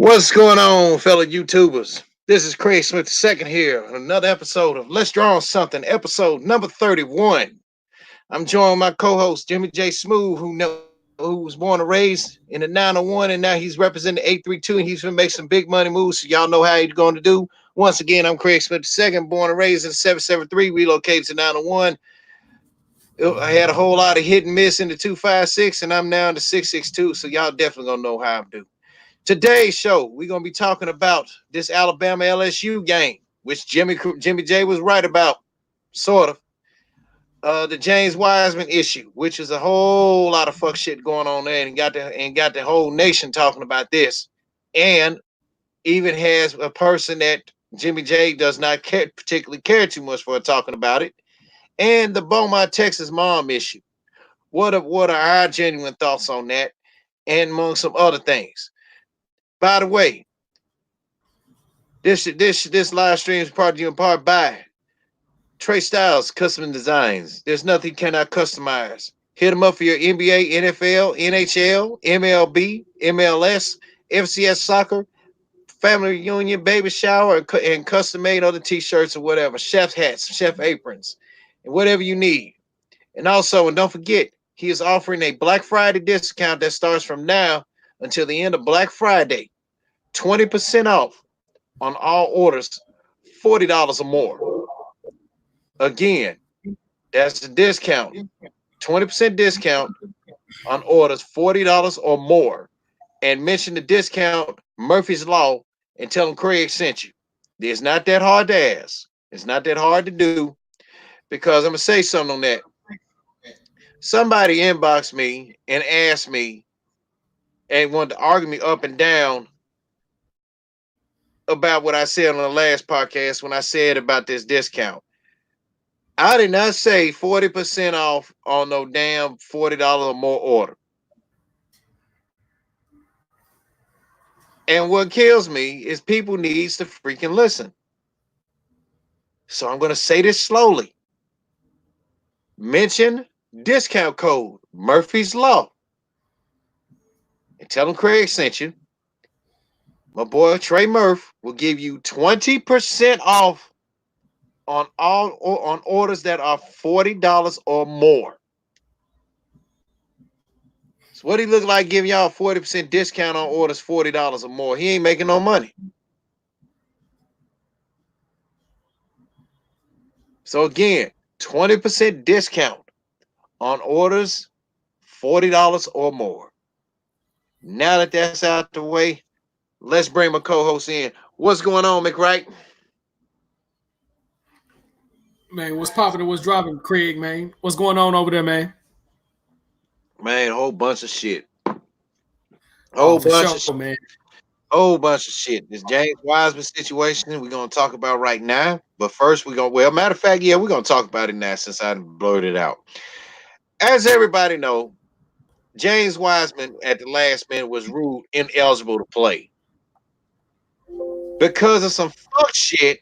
What's going on, fellow YouTubers? This is Craig Smith II here on another episode of Let's Draw on Something, episode number 31. I'm joined by my co-host Jimmy Jsmoove, who was born and raised in the 901, and now he's representing the 832, and he's gonna make some big money moves. So y'all know how he's going to do. Once again, I'm Craig Smith II, born and raised in the 773, relocated to 901. I had a whole lot of hit and miss in the 256, and I'm now in the 662. So y'all definitely gonna know how I'm doing. Today's show, we're gonna be talking about this Alabama LSU game, which Jimmy J was right about, sort of. The James Wiseman issue, which is a whole lot of fuck shit going on there, and got the whole nation talking about this, and even has a person that Jimmy J does not particularly care too much for talking about it, and the Beaumont, Texas mom issue. What are our genuine thoughts on that, and among some other things. By the way, this live stream is brought to you in part by Trey Styles Custom Designs. There's nothing you cannot customize. Hit them up for your NBA, NFL, NHL, MLB, MLS, FCS soccer, family reunion, baby shower, and custom made other t-shirts or whatever. Chef hats, chef aprons, and whatever you need. And also, and don't forget, he is offering a Black Friday discount that starts from now until the end of Black Friday. 20% off on all orders, $40 or more. Again, that's the discount. 20% discount on orders, $40 or more. And mention the discount Murphy's Law and tell them Craig sent you. It's not that hard to ask. It's not that hard to do, because I'm going to say something on that. Somebody inboxed me and asked me and wanted to argue me up and down about what I said on the last podcast when I said about this discount. I did not say 40% off on no damn $40 or more order. And what kills me is people needs to freaking listen. So I'm going to say this slowly. Mention discount code Murphy's Law and tell them Craig sent you. My boy Trey Murph will give you 20% off on orders that are $40 or more. So what he look like giving y'all 40% discount on orders $40 or more? He ain't making no money. So again, 20% discount on orders $40 or more. Now that that's out the way, let's bring my co-host in. What's going on, McWright? Man, what's popping and what's dropping, Craig, man? What's going on over there, man? Man, a whole bunch of shit. Oh, for sure, man. Whole bunch of shit. This James Wiseman situation we're gonna talk about right now. But first matter of fact, yeah, we're gonna talk about it now since I blurted it out. As everybody know, James Wiseman at the last minute was ruled ineligible to play because of some fuck shit.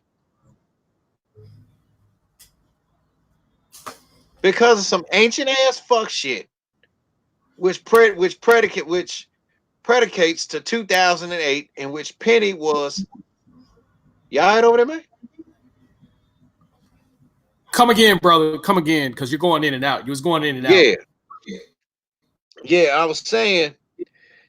Because of some ancient ass fuck shit, which predicates to 2008, in which Penny was. Y'all right over there, man? Come again, brother. Come again, because you're going in and out. You was going in and Yeah. out. Yeah, I was saying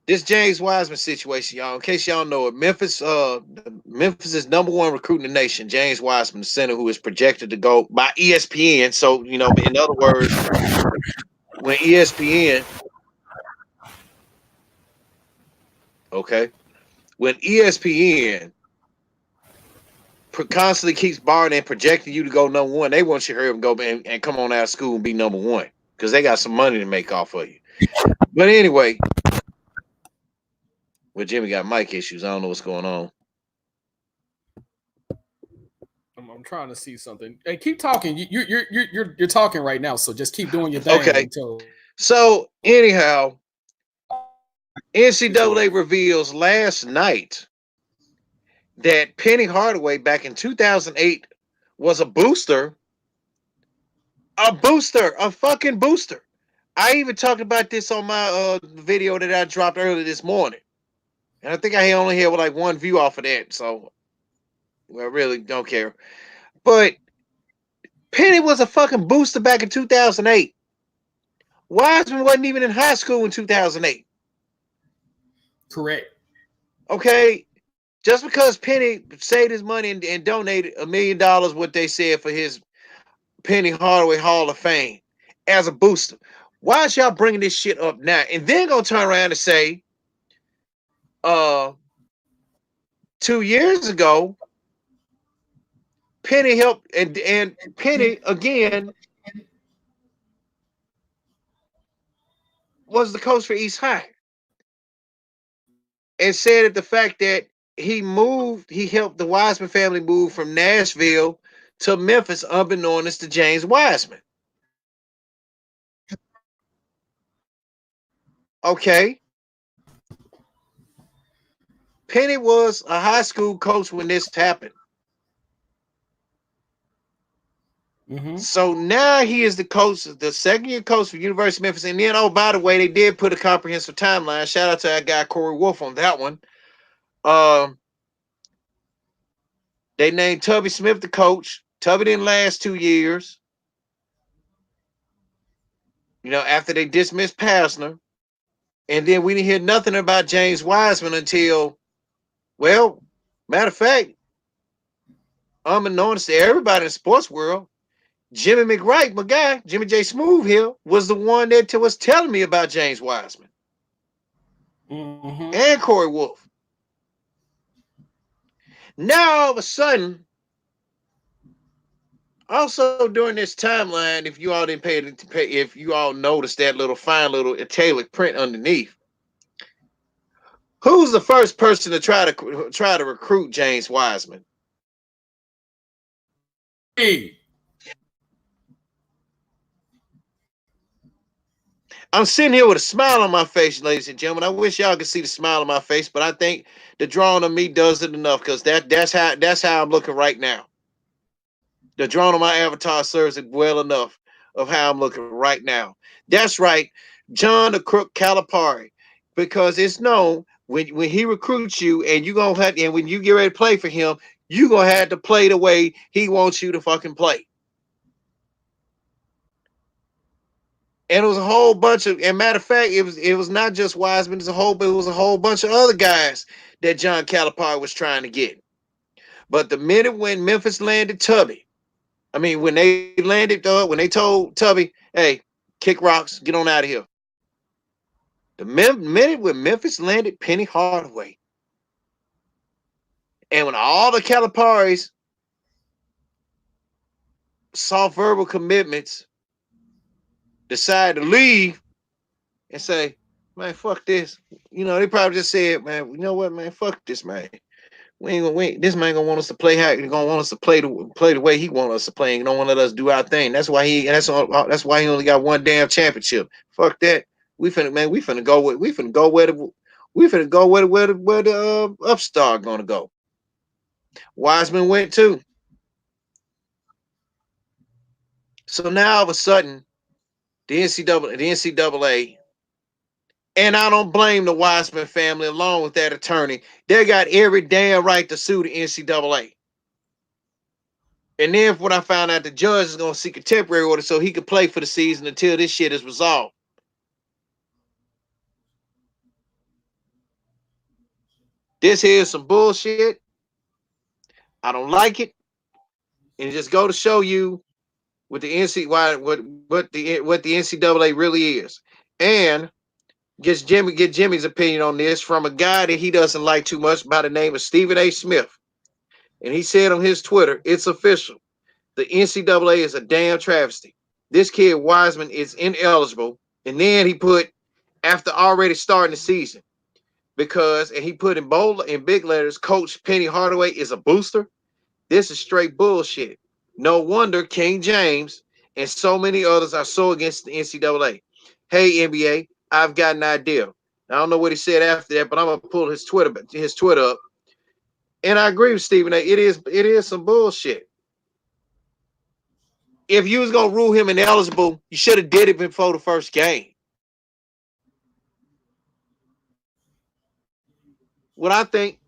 this James Wiseman situation, y'all. In case y'all know it, Memphis is number one recruit in the nation. James Wiseman, the center who is projected to go by ESPN. So, in other words, when ESPN, when ESPN constantly keeps barring and projecting you to go number one, they want you to hurry up and go and come on out of school and be number one because they got some money to make off of you. But anyway, well, Jimmy got mic issues. I don't know what's going on. I'm trying to see something. Hey, keep talking. You're talking right now, so just keep doing your thing. Okay. So anyhow, NCAA reveals last night that Penny Hardaway back in 2008 was a booster. A fucking booster. I even talked about this on my video that I dropped earlier this morning. And I think I only had like one view off of that, so I really don't care. But Penny was a fucking booster back in 2008. Wiseman wasn't even in high school in 2008. Correct. Okay, just because Penny saved his money and donated $1 million, what they said for his Penny Hardaway Hall of Fame as a booster. Why is y'all bringing this shit up now? And then gonna turn around and say, uh, 2 years ago, Penny helped, and Penny again was the coach for East High, and said that the fact that he helped the Wiseman family move from Nashville to Memphis, unbeknownst to James Wiseman. Okay, Penny was a high school coach when this happened. Mm-hmm. So now he is the coach, the second year coach for University of Memphis. And then, oh, by the way, they did put a comprehensive timeline. Shout out to that guy Corey Wolf on that one. Um, they named Tubby Smith the coach. Tubby didn't last 2 years. After they dismissed Pastner. And then we didn't hear nothing about James Wiseman until, well, matter of fact, unbeknownst to everybody in the sports world, Jimmy McWright, my guy, Jimmy Jsmoove here, was the one that was telling me about James Wiseman Mm-hmm. and Corey Wolf. Now all of a sudden, also during this timeline, if you all didn't if you all noticed that little fine little italic print underneath, who's the first person to try to recruit James Wiseman? Hey. I'm sitting here with a smile on my face, ladies and gentlemen. I wish y'all could see the smile on my face, but I think the drawing of me does it enough because that's how I'm looking right now. The drawing on my avatar serves it well enough of how I'm looking right now. That's right, John the Crook Calipari, because it's known when he recruits you and you gonna have and when you get ready to play for him, you gonna have to play the way he wants you to fucking play. And it was a whole bunch of, and matter of fact, it was not just Wiseman. It was a whole bunch of other guys that John Calipari was trying to get. But the minute when Memphis landed Tubby, I mean, when they told Tubby, "Hey, kick rocks, get on out of here." The minute when Memphis landed Penny Hardaway, and when all the Caliparis saw verbal commitments, decided to leave and say, "Man, fuck this." They probably just said, "Man, you know what, man, fuck this, man. We ain't gonna wait. This man gonna want us to play how he gonna want us to play the way he want us to play. And don't want to let us do our thing. That's why he only got one damn championship. Fuck that. We finna go where the upstart gonna go. Wiseman went too. So now all of a sudden the NCAA, and I don't blame the Wiseman family along with that attorney. They got every damn right to sue the NCAA. And then when I found out the judge is going to seek a temporary order so he could play for the season until this shit is resolved. This here is some bullshit. I don't like it. And just go to show you what the NCAA really is. And get Jimmy's opinion on this from a guy that he doesn't like too much by the name of Stephen A. Smith. And he said on his Twitter, it's official. The NCAA is a damn travesty. This kid Wiseman is ineligible. And then he put after already starting the season and he put in big letters, Coach Penny Hardaway is a booster. This is straight bullshit. No wonder King James and so many others are so against the NCAA. Hey NBA, I've got an idea. I don't know what he said after that, but I'm gonna pull his Twitter up. And I agree with Stephen A. It is some bullshit. If you was gonna rule him ineligible, you should have did it before the first game. what I think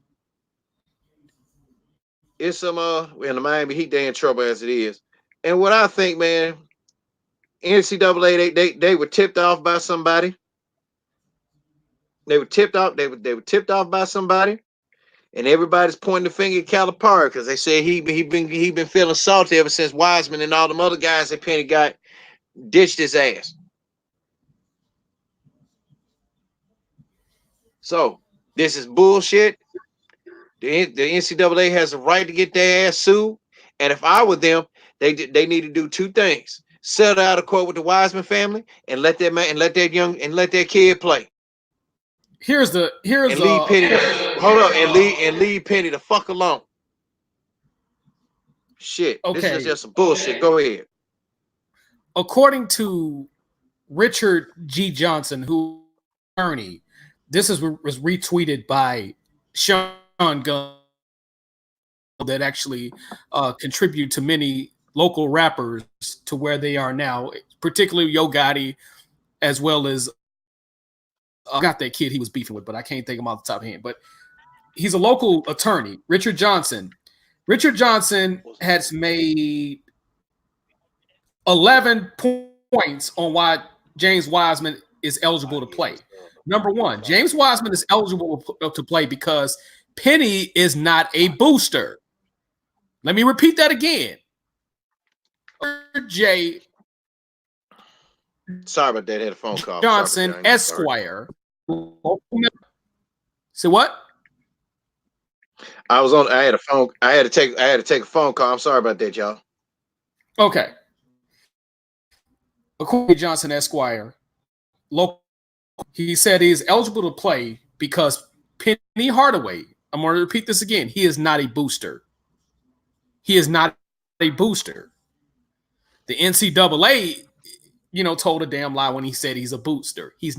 is some in the Miami Heat, they in trouble as it is. And what I think, man, NCAA, they were tipped off by somebody. They were tipped off. They were tipped off by somebody, and everybody's pointing the finger at Calipari because they said he been feeling salty ever since Wiseman and all them other guys that Penny got ditched his ass. So this is bullshit. The NCAA has a right to get their ass sued, and if I were them, they need to do two things: settle out of court with the Wiseman family and let that man and let that kid play. Here's And leave Penny hold up and leave Penny the fuck alone. Shit, this is okay. just some bullshit. Go ahead. According to Richard G. Johnson, who attorney, this was retweeted by Sean Gunn, that actually contribute to many local rappers to where they are now, particularly Yo Gotti, as well as I got that kid he was beefing with, but I can't think of him off the top of the head. But he's a local attorney, Richard Johnson. Richard Johnson has made 11 points on why James Wiseman is eligible to play. Number one, James Wiseman is eligible to play because Penny is not a booster. Let me repeat that again. J. Sorry about that. I had a phone call. Johnson, Esquire. So what? I had a phone. I had to take a phone call. I'm sorry about that, y'all. Okay. According to Johnson Esquire, he said he is eligible to play because Penny Hardaway, I'm going to repeat this again, he is not a booster. He is not a booster. The NCAA, told a damn lie when he said he's a booster. He's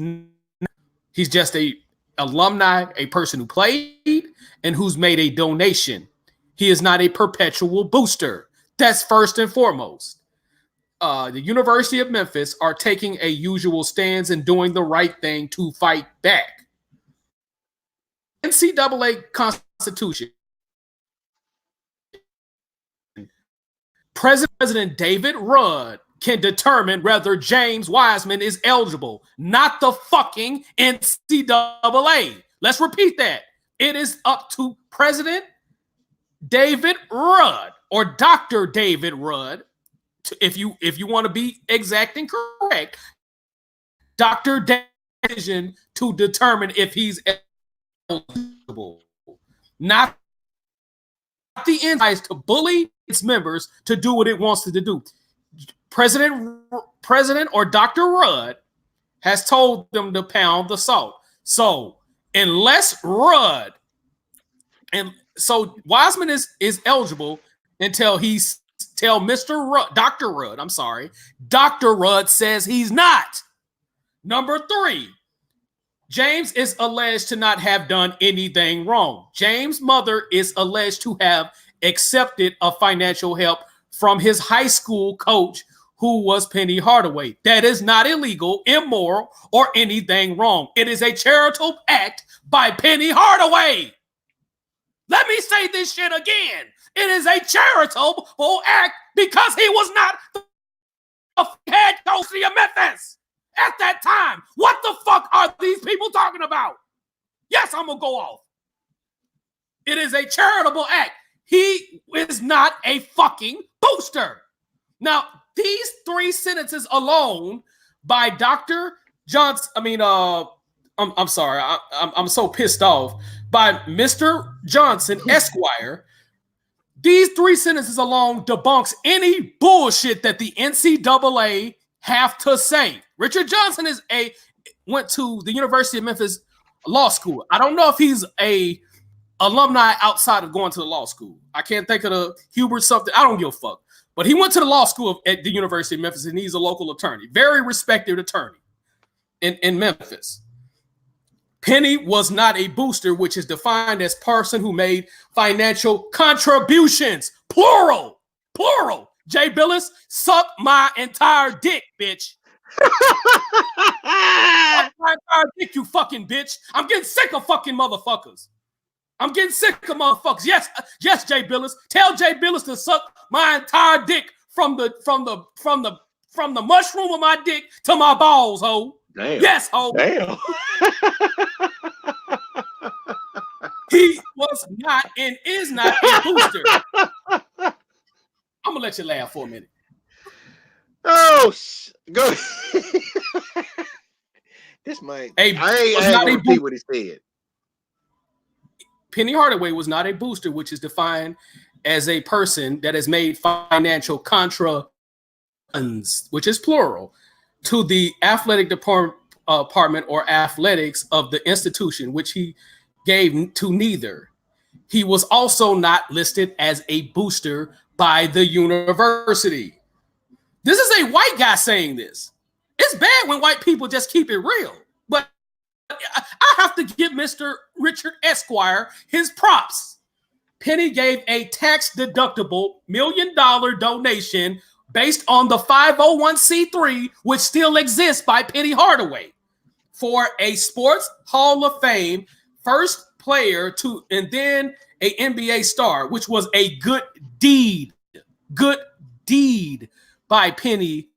just a alumni, a person who played and who's made a donation. He is not a perpetual booster. That's first and foremost. The University of Memphis are taking a usual stance and doing the right thing to fight back. NCAA Constitution. President David Rudd can determine whether James Wiseman is eligible, not the fucking NCAA. Let's repeat that. It is up to President David Rudd or Dr. David Rudd, if you want to be exact and correct, Dr. decision to determine if he's eligible. Not the insights to bully its members to do what it wants to do. President or Dr. Rudd has told them to pound the salt. So unless Rudd, and so Wiseman is eligible until Mr. Rudd, Dr. Rudd, I'm sorry, Dr. Rudd says he's not. Number 3, James is alleged to not have done anything wrong. James' mother is alleged to have accepted a financial help from his high school coach, who was Penny Hardaway. That is not illegal, immoral, or anything wrong. It is a charitable act by Penny Hardaway. Let me say this shit again. It is a charitable act because he was not the head coach of Memphis at that time. What the fuck are these people talking about? Yes, I'm going to go off. It is a charitable act. He is not a fucking booster. Now, these 3 sentences alone by Dr. Johnson, I'm sorry, I'm so pissed off, by Mr. Johnson, Esquire, these 3 sentences alone debunks any bullshit that the NCAA have to say. Richard Johnson went to the University of Memphis Law School. I don't know if he's a alumni outside of going to the law school. I can't think of the Hubert something. I don't give a fuck. But he went to the law school at the University of Memphis, and he's a local attorney, very respected attorney in Memphis. Penny was not a booster, which is defined as person who made financial contributions. Plural. Jay Billis, suck my entire dick, bitch. Suck my entire dick, you fucking bitch. I'm getting sick of fucking motherfuckers. I'm getting sick of motherfuckers. Yes, Jay Billis. Tell Jay Billis to suck my entire dick from the mushroom of my dick to my balls, ho. Damn. Yes, ho. Damn. He was not and is not a booster. I'm gonna let you laugh for a minute. Oh, go. This might. I ain't gonna repeat what he said. Penny Hardaway was not a booster, which is defined as a person that has made financial contributions, which is plural, to the athletic department or athletics of the institution, which he gave to neither. He was also not listed as a booster by the university. This is a white guy saying this. It's bad when white people just keep it real. But I have to give Mr. Richard Esquire his props. Penny gave a tax-deductible $1 million donation based on the 501c3, which still exists by Penny Hardaway, for a Sports Hall of Fame first player to, and then a NBA star, which was a good deed by Penny.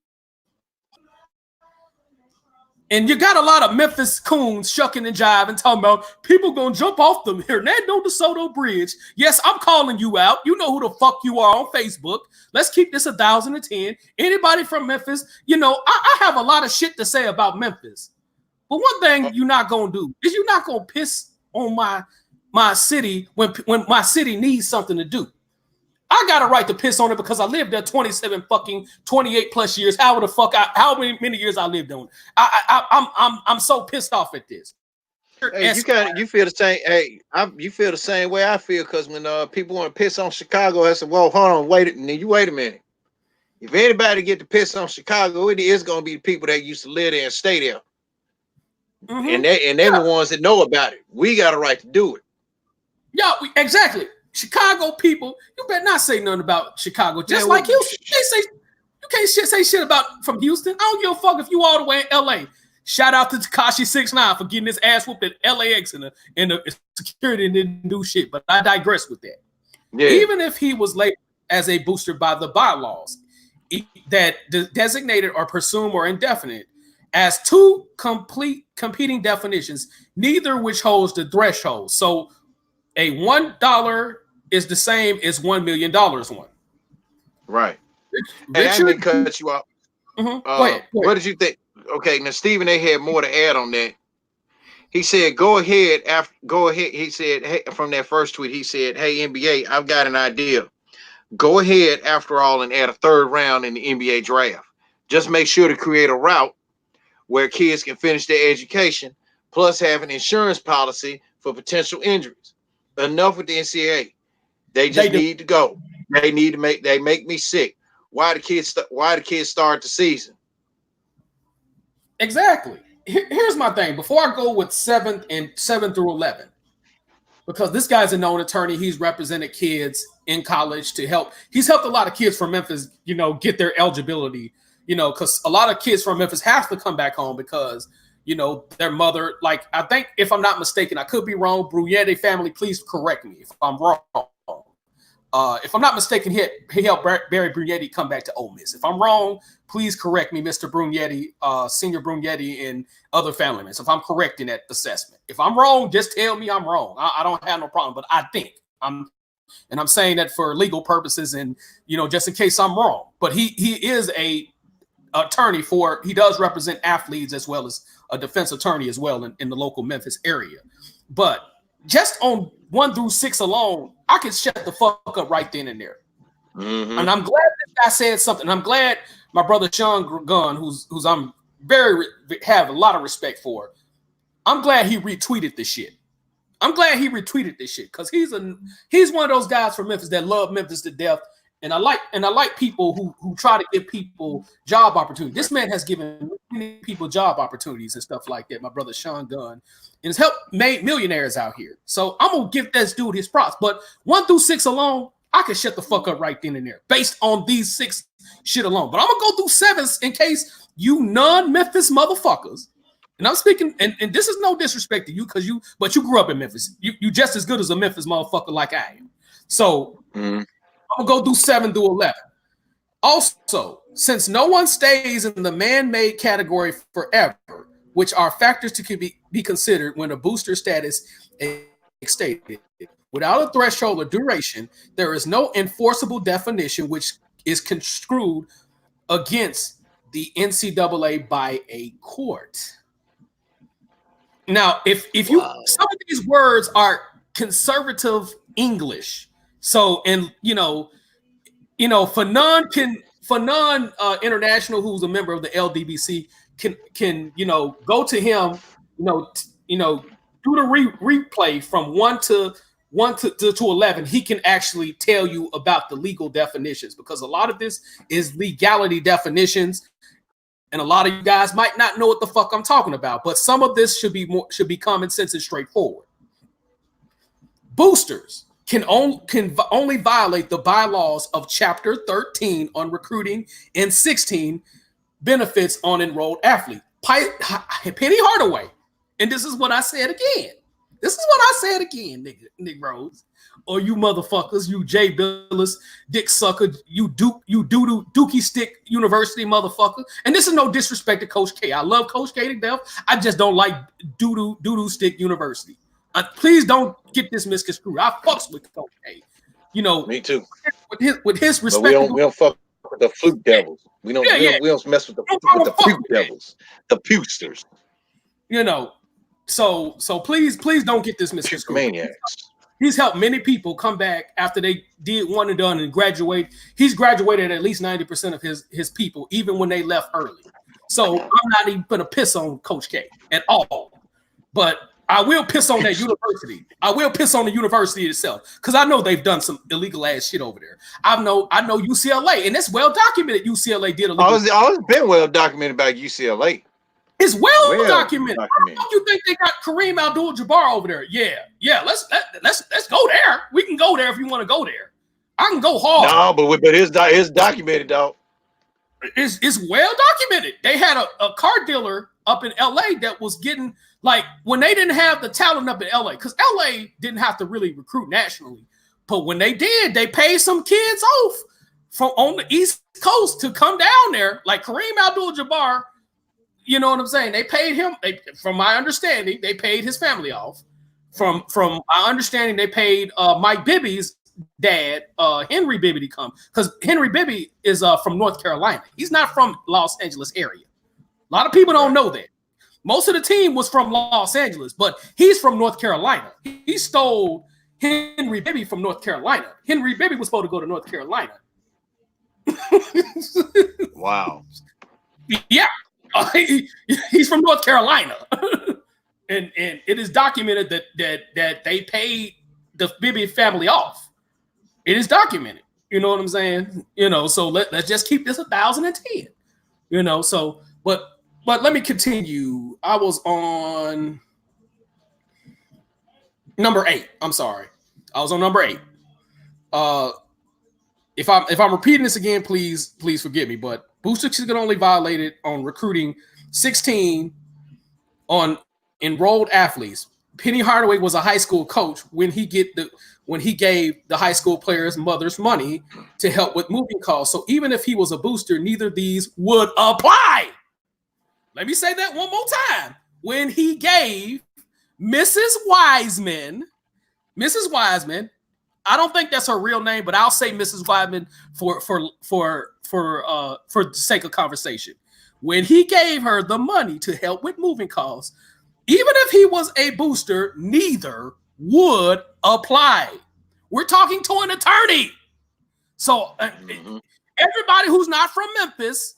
And you got a lot of Memphis coons shucking and jiving, talking about people gonna jump off the Hernando DeSoto Bridge. Yes, I'm calling you out. You know who the fuck you are on Facebook. Let's keep this 1,010. Anybody from Memphis, you know, I have a lot of shit to say about Memphis. But one thing you're not gonna do is you're not gonna piss on my city when my city needs something to do. I got a right to piss on it because I lived there 28 plus years. How many years I lived on? I'm so pissed off at this. Hey, you feel the same. Hey, you feel the same way I feel, because when people want to piss on Chicago, I said, "Well, hold on, wait a minute. If anybody get to piss on Chicago, it is going to be the people that used to live there and stay there, and they're the ones that know about it. We got a right to do it." Yeah, exactly. Chicago people, you better not say nothing about Chicago. Just like Houston, you can't say shit about from Houston. I don't give a fuck if you all the way in LA. Shout out to Tekashi 6ix9ine for getting his ass whooped at LAX and the security didn't do shit. But I digress with that. Yeah. Even if he was labeled as a booster by the bylaws that designated or presumed or indefinite as two competing definitions, neither which holds the threshold. So a $1 is the same as $1 million one. Right. And I didn't cut you off. Go ahead. What did you think? Okay, now Stephen A had more to add on that. He said, go ahead. He said, hey, from that first tweet, he said, "Hey, NBA, I've got an idea. Go ahead after all and add a third round in the NBA draft. Just make sure to create a route where kids can finish their education, plus have an insurance policy for potential injuries. Enough with the NCAA. They need to go. They make me sick. Why the kids start the season?" Exactly. Here's my thing. Before I go with 7 through 11, because this guy's a known attorney, he's represented kids in college to help. He's helped a lot of kids from Memphis, get their eligibility, because a lot of kids from Memphis have to come back home because, their mother, like, I think, if I'm not mistaken, I could be wrong. Brunetti family, please correct me if I'm wrong. If I'm not mistaken, he helped Barry Brunetti come back to Ole Miss. If I'm wrong, please correct me, Mr. Brunetti, Senior Brunetti, and other family members, if I'm correct in that assessment. If I'm wrong, just tell me I'm wrong. I don't have no problem, but I think I'm saying that for legal purposes and, just in case I'm wrong. But he is a attorney he does represent athletes as well as a defense attorney as well in the local Memphis area. But just on 1 through 6 alone, I could shut the fuck up right then and there. Mm-hmm. And I'm glad this guy said something. I'm glad my brother Sean Gunn, who's I'm have a lot of respect for, I'm glad he retweeted this shit. Because he's one of those guys from Memphis that love Memphis to death. And I like people who try to give people job opportunities. This man has given many people job opportunities and stuff like that. My brother Sean Gunn, and has helped made millionaires out here. So I'm gonna give this dude his props. But 1 through 6 alone, I can shut the fuck up right then and there based on these 6 shit alone. But I'm gonna go through 7s in case you non-Memphis motherfuckers, And I'm speaking, and this is no disrespect to you, but you grew up in Memphis. You just as good as a Memphis motherfucker like I am. So I'm gonna go do 7 through 11. Also, since no one stays in the man-made category forever, which are factors to be considered when a booster status is stated, without a threshold or duration, there is no enforceable definition which is construed against the NCAA by a court. Now, if you some of these words are conservative English, so and Fanon International, who's a member of the LDBC, can go to him, do the replay from 1 to 11. He can actually tell you about the legal definitions, because a lot of this is legality definitions, and a lot of you guys might not know what the fuck I'm talking about. But some of this should be common sense and straightforward. Boosters can only violate the bylaws of Chapter 13 on recruiting and 16 benefits on enrolled athlete. Penny Hardaway. And this is what I said again. Nick Rose. Or you motherfuckers, you Jay Billis, dick sucker, you Dookie Stick University motherfucker. And this is no disrespect to Coach K. I love Coach K to death. I just don't like Doo Stick University. Please don't get this misconstrued. I fucks with Coach K. Me too. With his respect, but we don't fuck with the Fluke Devils. We don't mess with the Fluke Devils, the Pukesters. So please don't get this misconstrued. Maniacs. He's helped many people come back after they did one and done and graduate. He's graduated at least 90% of his people, even when they left early. So I'm not even gonna piss on Coach K at all. But I will piss on that university. I will piss on the university itself, because I know they've done some illegal ass shit over there. I know UCLA, and it's well documented. UCLA did illegal. It's been well documented about UCLA. It's well documented. How do you think they got Kareem Abdul-Jabbar over there? Yeah. Let's go there. We can go there if you want to go there. I can go hard. No, but it's documented, dog. It's well documented. They had a car dealer up in LA that was getting, like, when they didn't have the talent up in LA, because LA didn't have to really recruit nationally, but when they did, they paid some kids off from on the East Coast to come down there, like Kareem Abdul-Jabbar. You know what I'm saying? They paid him. From my understanding, they paid his family off. From my understanding, they paid Mike Bibby's dad, Henry Bibby, to come, because Henry Bibby is from North Carolina. He's not from Los Angeles area. A lot of people don't know that. Most of the team was from Los Angeles, but he's from North Carolina. He stole Henry Bibby from North Carolina. Henry Bibby was supposed to go to North Carolina. Wow. Yeah. He's from North Carolina. and it is documented that they paid the Bibby family off. It is documented. You know what I'm saying? So let's just keep this 1,010. So but let me continue. I was on number 8. I'm sorry. I was on number 8. If I'm repeating this again, please forgive me. But boosters can only violate it on recruiting 16 on enrolled athletes. Penny Hardaway was a high school coach when he gave the high school players' mothers money to help with moving costs. So even if he was a booster, neither of these would apply. Let me say that one more time. When he gave Mrs. Wiseman, I don't think that's her real name, but I'll say Mrs. Wiseman for the sake of conversation. When he gave her the money to help with moving costs, even if he was a booster, neither would apply. We're talking to an attorney. So everybody who's not from Memphis,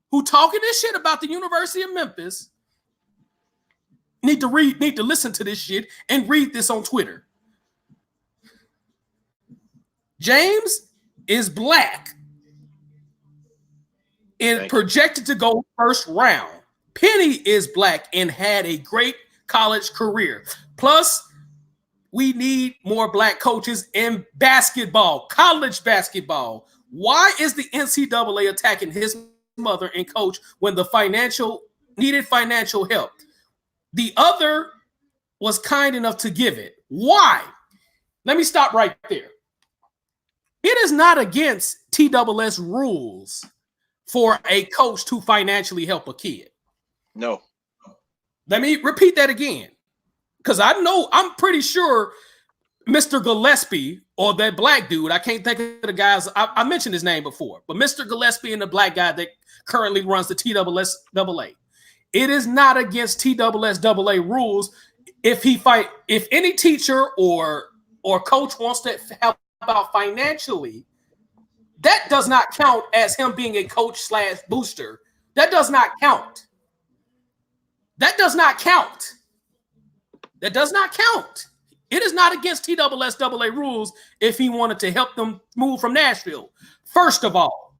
who talking this shit about the University of Memphis, need to listen to this shit and read this on Twitter. James is black and projected to go first round. Penny is black and had a great college career. Plus, we need more black coaches in basketball, college basketball. Why is the NCAA attacking his mother and coach when the needed financial help? The other was kind enough to give it. Why? Let me stop right there. It is not against TSS rules for a coach to financially help a kid. No. Let me repeat that again. Because I'm pretty sure Mr. Gillespie or that black dude, I can't think of the guys, I mentioned his name before, but Mr. Gillespie and the black guy that currently runs the TSSAA. It is not against TSSAA rules if any teacher or coach wants to help out financially, that does not count as him being a coach/booster. That does not count. That does not count. That does not count. It is not against TSSAA rules if he wanted to help them move from Nashville. First of all,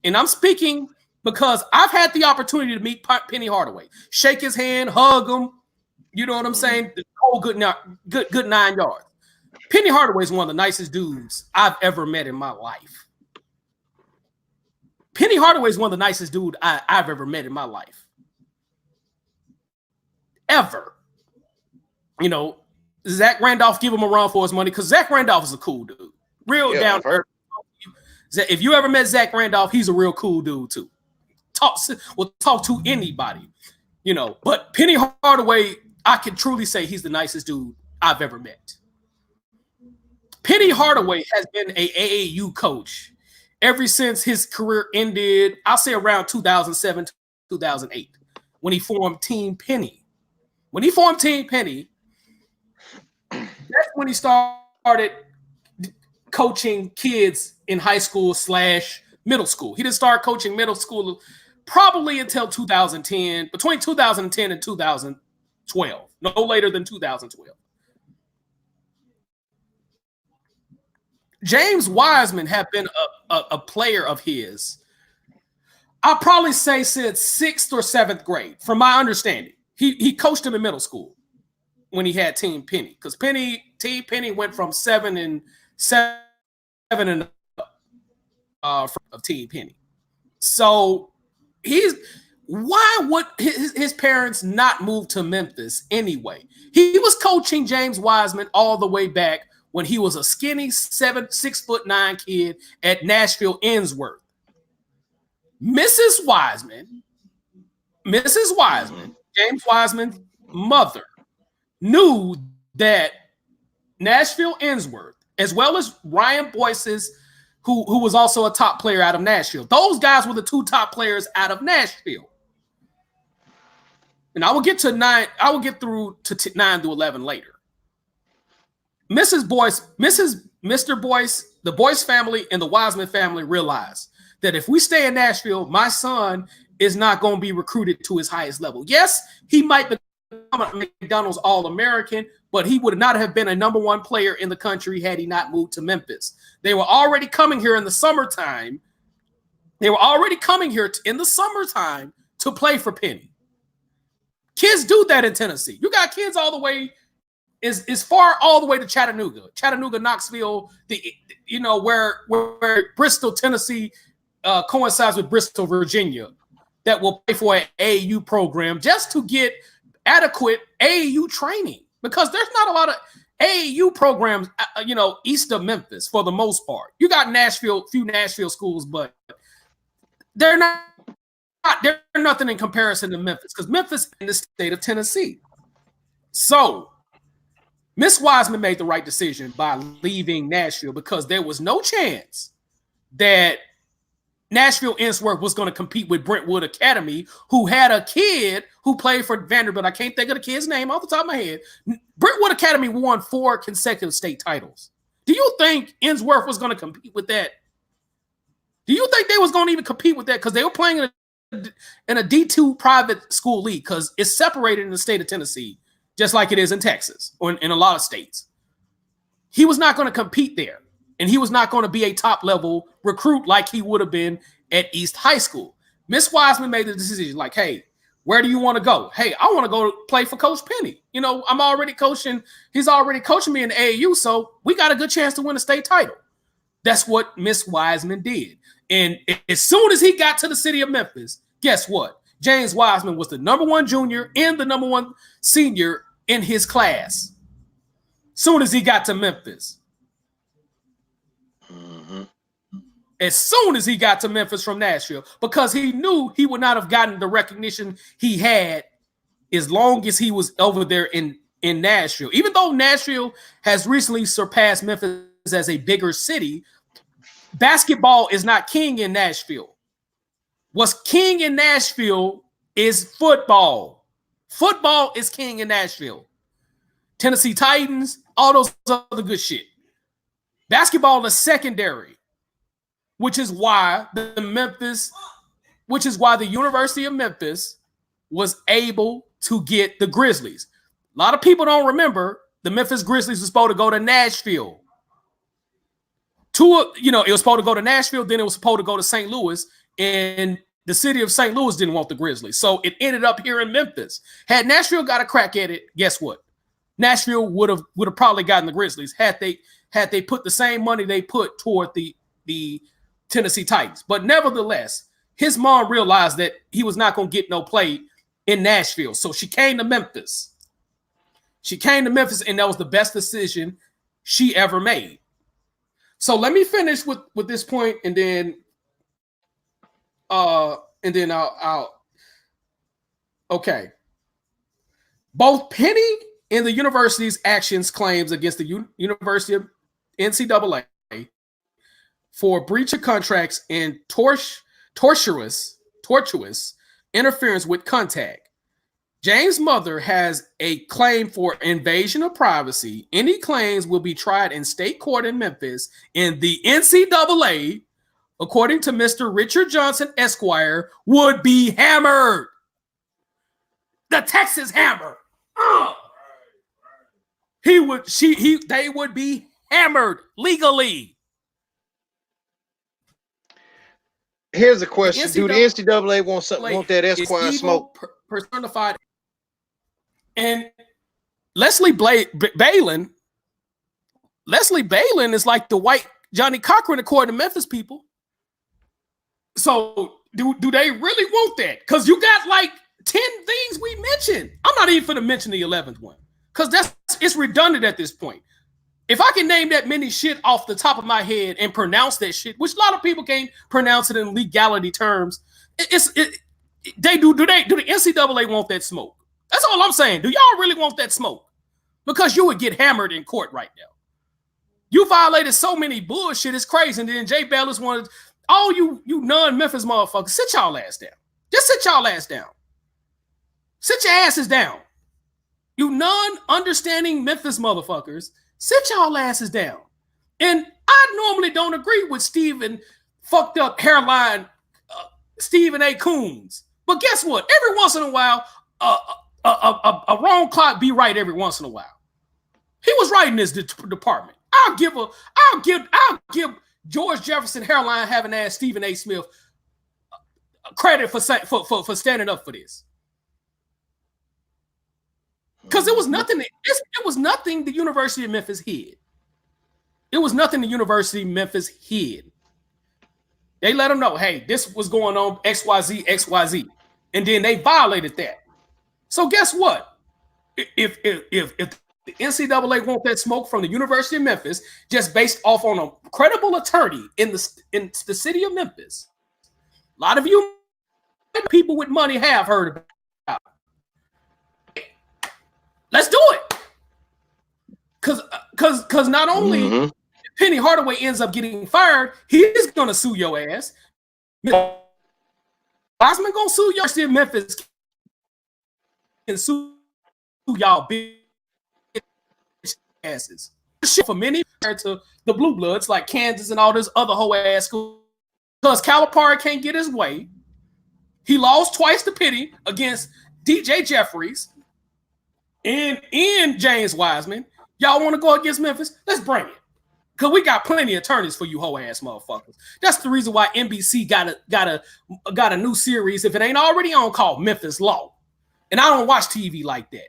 and I'm speaking because I've had the opportunity to meet Penny Hardaway, shake his hand, hug him. You know what I'm saying? The whole good 9 yards. Penny Hardaway is one of the nicest dudes I've ever met in my life. Penny Hardaway is one of the nicest dudes I've ever met in my life. Ever. You know, Zach Randolph, give him a run for his money because Zach Randolph is a cool dude. Real down. If you ever met Zach Randolph, he's a real cool dude too. Will talk to anybody, you know. But Penny Hardaway, I can truly say he's the nicest dude I've ever met. Penny Hardaway has been an AAU coach ever since his career ended, I'll say around 2007, 2008, when he formed Team Penny. When he formed Team Penny, that's when he started coaching kids in high school / middle school. He didn't start coaching middle school probably until 2010, between 2010 and 2012, no later than 2012. James Wiseman have been a player of his, I'll probably say since 6th or 7th grade, from my understanding. He coached him in middle school when he had Team Penny, because Team Penny went from 7 and up of Team Penny. So why would his parents not move to Memphis anyway? He was coaching James Wiseman all the way back when he was a skinny 6'9" kid at Nashville Innsworth. Mrs. Wiseman, James Wiseman's mother, knew that Nashville Innsworth, as well as Ryan Boyce's, who was also a top player out of Nashville. Those guys were the 2 top players out of Nashville. And I will get to 9. I will get through to 9 to 11 later. Mr. Boyce, the Boyce family and the Wiseman family realized that if we stay in Nashville, my son is not going to be recruited to his highest level. Yes, he might become a McDonald's All-American, but he would not have been a number 1 player in the country had he not moved to Memphis. They were already coming here in the summertime. To play for Penny. Kids do that in Tennessee. You got kids all the way is far all the way to Chattanooga, Knoxville, where Bristol, Tennessee coincides with Bristol, Virginia, that will pay for an AAU program just to get adequate AAU training, because there's not a lot of AAU programs, east of Memphis for the most part. You got few Nashville schools, but they're nothing in comparison to Memphis, because Memphis is in the state of Tennessee. So Miss Wiseman made the right decision by leaving Nashville, because there was no chance that Nashville Innsworth was going to compete with Brentwood Academy, who had a kid who played for Vanderbilt. I can't think of the kid's name off the top of my head. Brentwood Academy won 4 consecutive state titles. Do you think Innsworth was going to compete with that? Do you think they was going to even compete with that? Because they were playing in a D2 private school league, because it's separated in the state of Tennessee, just like it is in Texas or in a lot of states. He was not going to compete there, and he was not going to be a top-level recruit like he would have been at East High School. Miss Wiseman made the decision like, hey, where do you want to go? Hey, I want to go play for Coach Penny. I'm already coaching. He's already coaching me in the AAU, so we got a good chance to win a state title. That's what Miss Wiseman did. And as soon as he got to the city of Memphis, guess what? James Wiseman was the #1 junior and the #1 senior in his class. Soon as he got to Memphis. As soon as he got to Memphis from Nashville, because he knew he would not have gotten the recognition he had as long as he was over there in Nashville. Even though Nashville has recently surpassed Memphis as a bigger city, basketball is not king in Nashville. What's king in Nashville is football. Football is king in Nashville. Tennessee Titans, all those other good shit. Basketball is secondary. Which is why the University of Memphis was able to get the Grizzlies. A lot of people don't remember the Memphis Grizzlies was supposed to go to Nashville. It was supposed to go to Nashville, then it was supposed to go to St. Louis, and the city of St. Louis didn't want the Grizzlies. So it ended up here in Memphis. Had Nashville got a crack at it, guess what? Nashville would have probably gotten the Grizzlies had they put the same money they put toward the Tennessee Titans. But nevertheless, his mom realized that he was not going to get no play in Nashville. So she came to Memphis. And that was the best decision she ever made. So let me finish with this point, and then I'll okay. Both Penny and the university's actions claims against the University of NCAA for breach of contracts and tortuous interference with contact. James' mother has a claim for invasion of privacy. Any claims will be tried in state court in Memphis, and the NCAA, according to Mr. Richard Johnson, Esquire, would be hammered. The Texas hammer. They would be hammered legally. Here's a question: do the NCAA want that Esquire smoke personified? And Leslie Balin is like the white Johnny Cochran according to Memphis people. So do they really want that? Because you got like 10 things we mentioned. I'm not even going to mention the 11th one because it's redundant at this point. If I can name that many shit off the top of my head and pronounce that shit, which a lot of people can't pronounce it in legality terms, do the NCAA want that smoke? That's all I'm saying. Do y'all really want that smoke? Because you would get hammered in court right now. You violated so many bullshit, it's crazy. And then Jay Bellis wanted all you non-Memphis motherfuckers, sit y'all ass down. Just sit y'all ass down. Sit your asses down. You non-understanding Memphis motherfuckers, sit y'all asses down. And I normally don't agree with Stephen fucked up hairline Stephen A. Coons. But guess what? Every once in a while, a wrong clock be right every once in a while. He was right in this department. I'll give George Jefferson hairline having ass Stephen A. Smith credit for standing up for this. Because it was nothing. It was nothing the University of Memphis hid. It was nothing the University of Memphis hid. They let them know, hey, this was going on XYZ, and then they violated that. So guess what? If the NCAA want that smoke from the University of Memphis, just based off on a credible attorney in the city of Memphis, a lot of you people with money have heard about it. Let's do it. Because not only Penny Hardaway ends up getting fired, he's gonna sue your ass. Wiseman gonna sue University of Memphis and sue y'all bitch asses. Shit for many compared to the blue bloods like Kansas and all this other hoe ass schools. Because Calipari can't get his way. He lost twice to Penny against DJ Jeffries and James Wiseman. Y'all want to go against Memphis? Let's bring it. Because we got plenty of attorneys for you hoe ass motherfuckers. That's the reason why NBC got a new series, if it ain't already on, called Memphis Law. And I don't watch TV like that.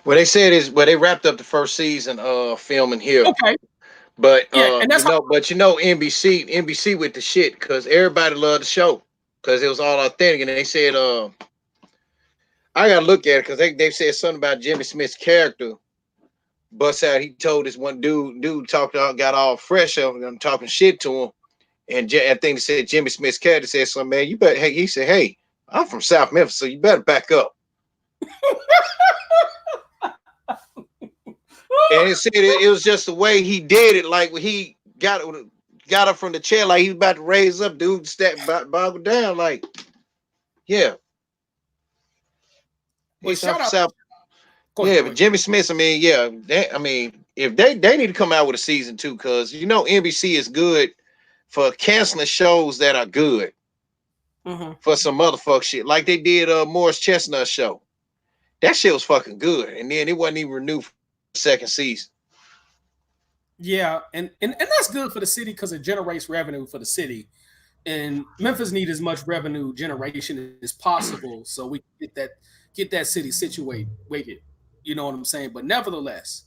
Well, they said they wrapped up the first season filming here. Okay. But and that's NBC with the shit because everybody loved the show because it was all authentic, and they said I gotta look at it because they said something about Jimmy Smith's character. Bust out, he told this one dude talked out, got all fresh over him, talking shit to him. And I think they said Jimmy Smith's character said something, man, you better, hey, he said, hey, I'm from South Memphis, so you better back up. And it said it was just the way he did it, like when he got up from the chair, like he was about to raise up, dude, step boggled down, like, yeah. Well, He's from shout out. South. Yeah, but Jimmy Smith, I mean, yeah, if they need to come out with a season 2, because NBC is good for canceling shows that are good for some motherfucker shit, like they did Morris Chestnut show. That shit was fucking good, and then it wasn't even renewed for the second season. Yeah, and that's good for the city because it generates revenue for the city. And Memphis needs as much revenue generation as possible so we can get that city situated. You know what I'm saying? But nevertheless,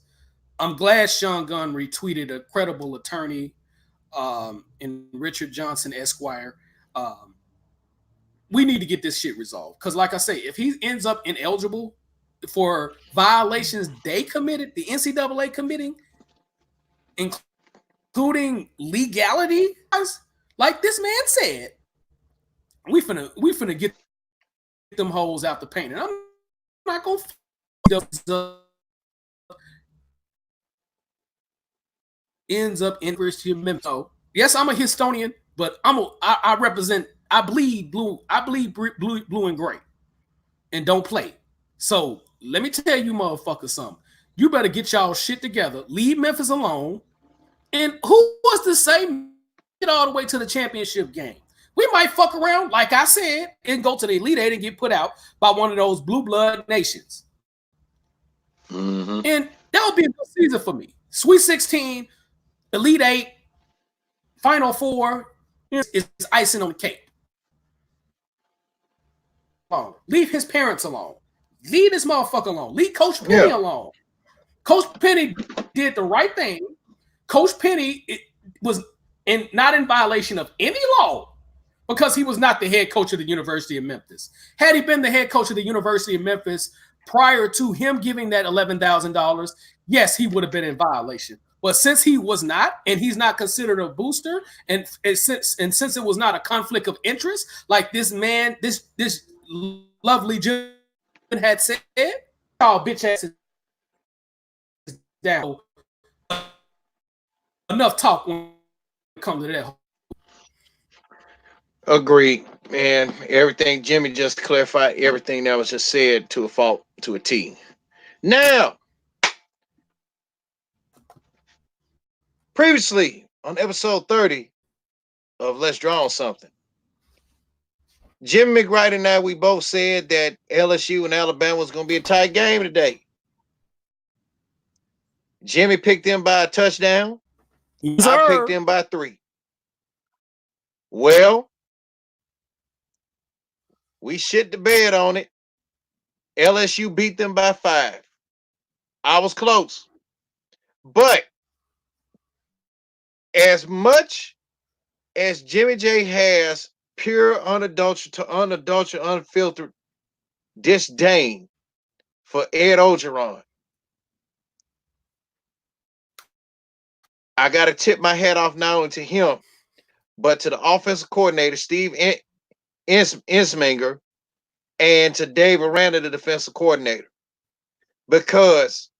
I'm glad Sean Gunn retweeted a credible attorney in Richard Johnson Esquire. We need to get this shit resolved. Because like I say, if he ends up ineligible for violations they committed, the NCAA committing, including legality, like this man said, we finna get them holes out the paint. And I'm not gonna ends up in Christian Memento. Yes, I'm a Histonian, but I represent. I bleed blue. I bleed blue and gray, and don't play. So let me tell you, motherfuckers, something. You better get y'all shit together. Leave Memphis alone. And who was to say get all the way to the championship game? We might fuck around, like I said, and go to the Elite Eight and get put out by one of those blue blood nations. Mm-hmm. And that would be a good season for me. Sweet 16, Elite Eight, Final Four is icing on the cake. Leave his parents alone. Leave this motherfucker alone. Leave Coach Penny alone. Coach Penny did the right thing. Coach Penny was not in violation of any law because he was not the head coach of the University of Memphis. Had he been the head coach of the University of Memphis prior to him giving that $11,000, yes, he would have been in violation. But since he was not, and he's not considered a booster, and since it was not a conflict of interest, like this man, this lovely gentleman had said, "Oh, bitch ass down." Enough talk when it comes to that. Agreed, man. Everything Jimmy just clarified everything that was just said to a fault, to a T. Now, previously on episode 30 of Let's Draw on Something, Jim McWright and I, we both said that LSU and Alabama was going to be a tight game today. Jimmy picked them by a touchdown. Yes, I picked them by 3. Well, we shit the bed on it. LSU beat them by 5. I was close. But as much as Jimmy J has pure, unadulterated, unfiltered disdain for Ed Ogeron, I got to tip my hat off not only to him, but to the offensive coordinator, Steve Ensminger, and to Dave Aranda, the defensive coordinator. Because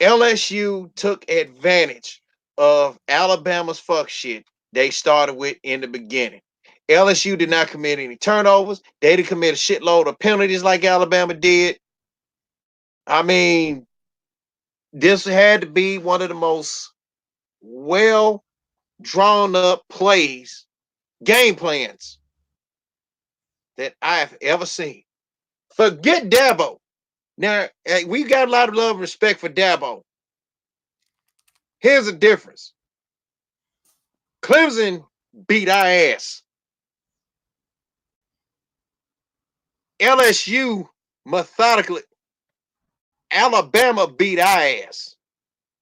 LSU took advantage of Alabama's fuck shit they started with in the beginning. LSU did not commit any turnovers. They didn't commit a shitload of penalties like Alabama did. I mean, this had to be one of the most well drawn up plays, game plans that I've ever seen. Forget Dabo. Now, we've got a lot of love and respect for Dabo. Here's the difference. Clemson beat our ass. LSU methodically. Alabama beat our ass.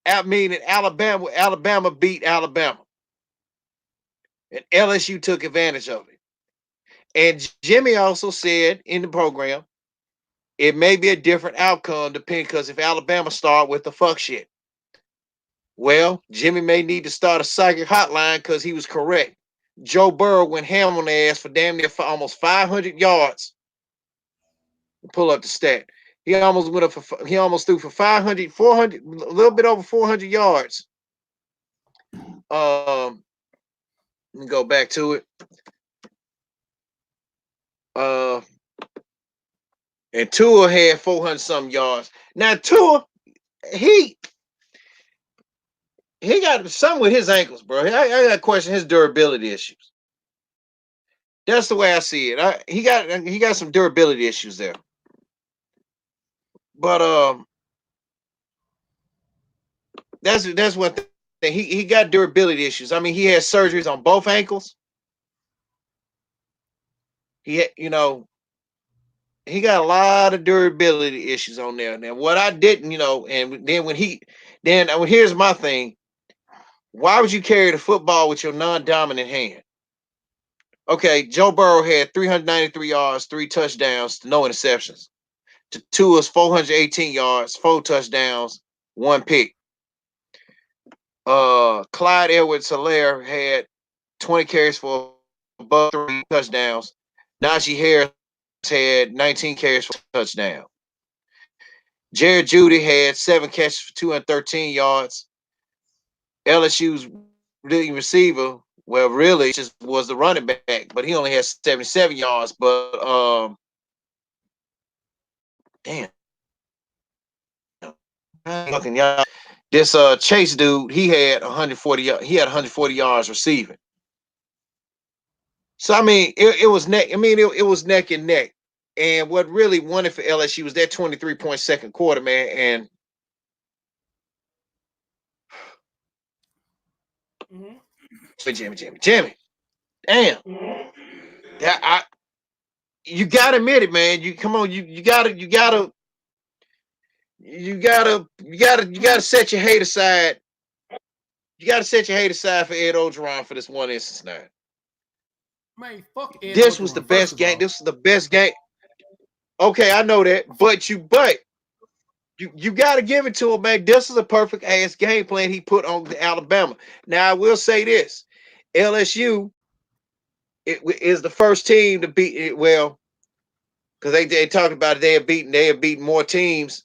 I mean, Alabama beat Alabama. And LSU took advantage of it. And Jimmy also said in the program, it may be a different outcome depending because if Alabama start with the fuck shit. Well, Jimmy may need to start a psychic hotline because he was correct. Joe Burrow went ham on the ass for damn near for almost 500 yards. Pull up the stat. He almost went up for he almost threw for 500, 400, a little bit over 400 yards. Let me go back to it. Uh, and Tua had 400 some yards. Now Tua, he got something with his ankles, bro. I got to question his durability issues. That's the way I see it. He got some durability issues there. But that's one thing. He got durability issues. I mean, he had surgeries on both ankles. He had, he got a lot of durability issues on there. Now, what I didn't, and then here's my thing. Why would you carry the football with your non-dominant hand? Okay, Joe Burrow had 393 yards, 3 touchdowns, no interceptions. To Tua's 418 yards, 4 touchdowns, 1 pick. Clyde Edwards-Helaire had 20 carries for above 3 touchdowns. Najee Harris had 19 carries for a touchdown. Jared Judy had 7 catches for 213 yards. LSU's leading receiver, well, really, just was the running back, but he only had 77 yards. But damn, fucking y'all. This Chase dude, he had 140 yards receiving. So I mean, it was neck. I mean, it was neck and neck. And what really won it for LSU was that 23-point second quarter, man. And Jimmy. Damn. That you gotta admit it, man. You come on, you gotta set your hate aside. You gotta set your hate aside for Ed Orgeron for this one instance now. Man, fuck Ed This was Orgeron, the best game. This was the best game. Okay, I know that, but you got to give it to him, man. This is a perfect ass game plan he put on Alabama. Now I will say this: LSU is the first team to beat it. Well, because they talked about it, they have beaten more teams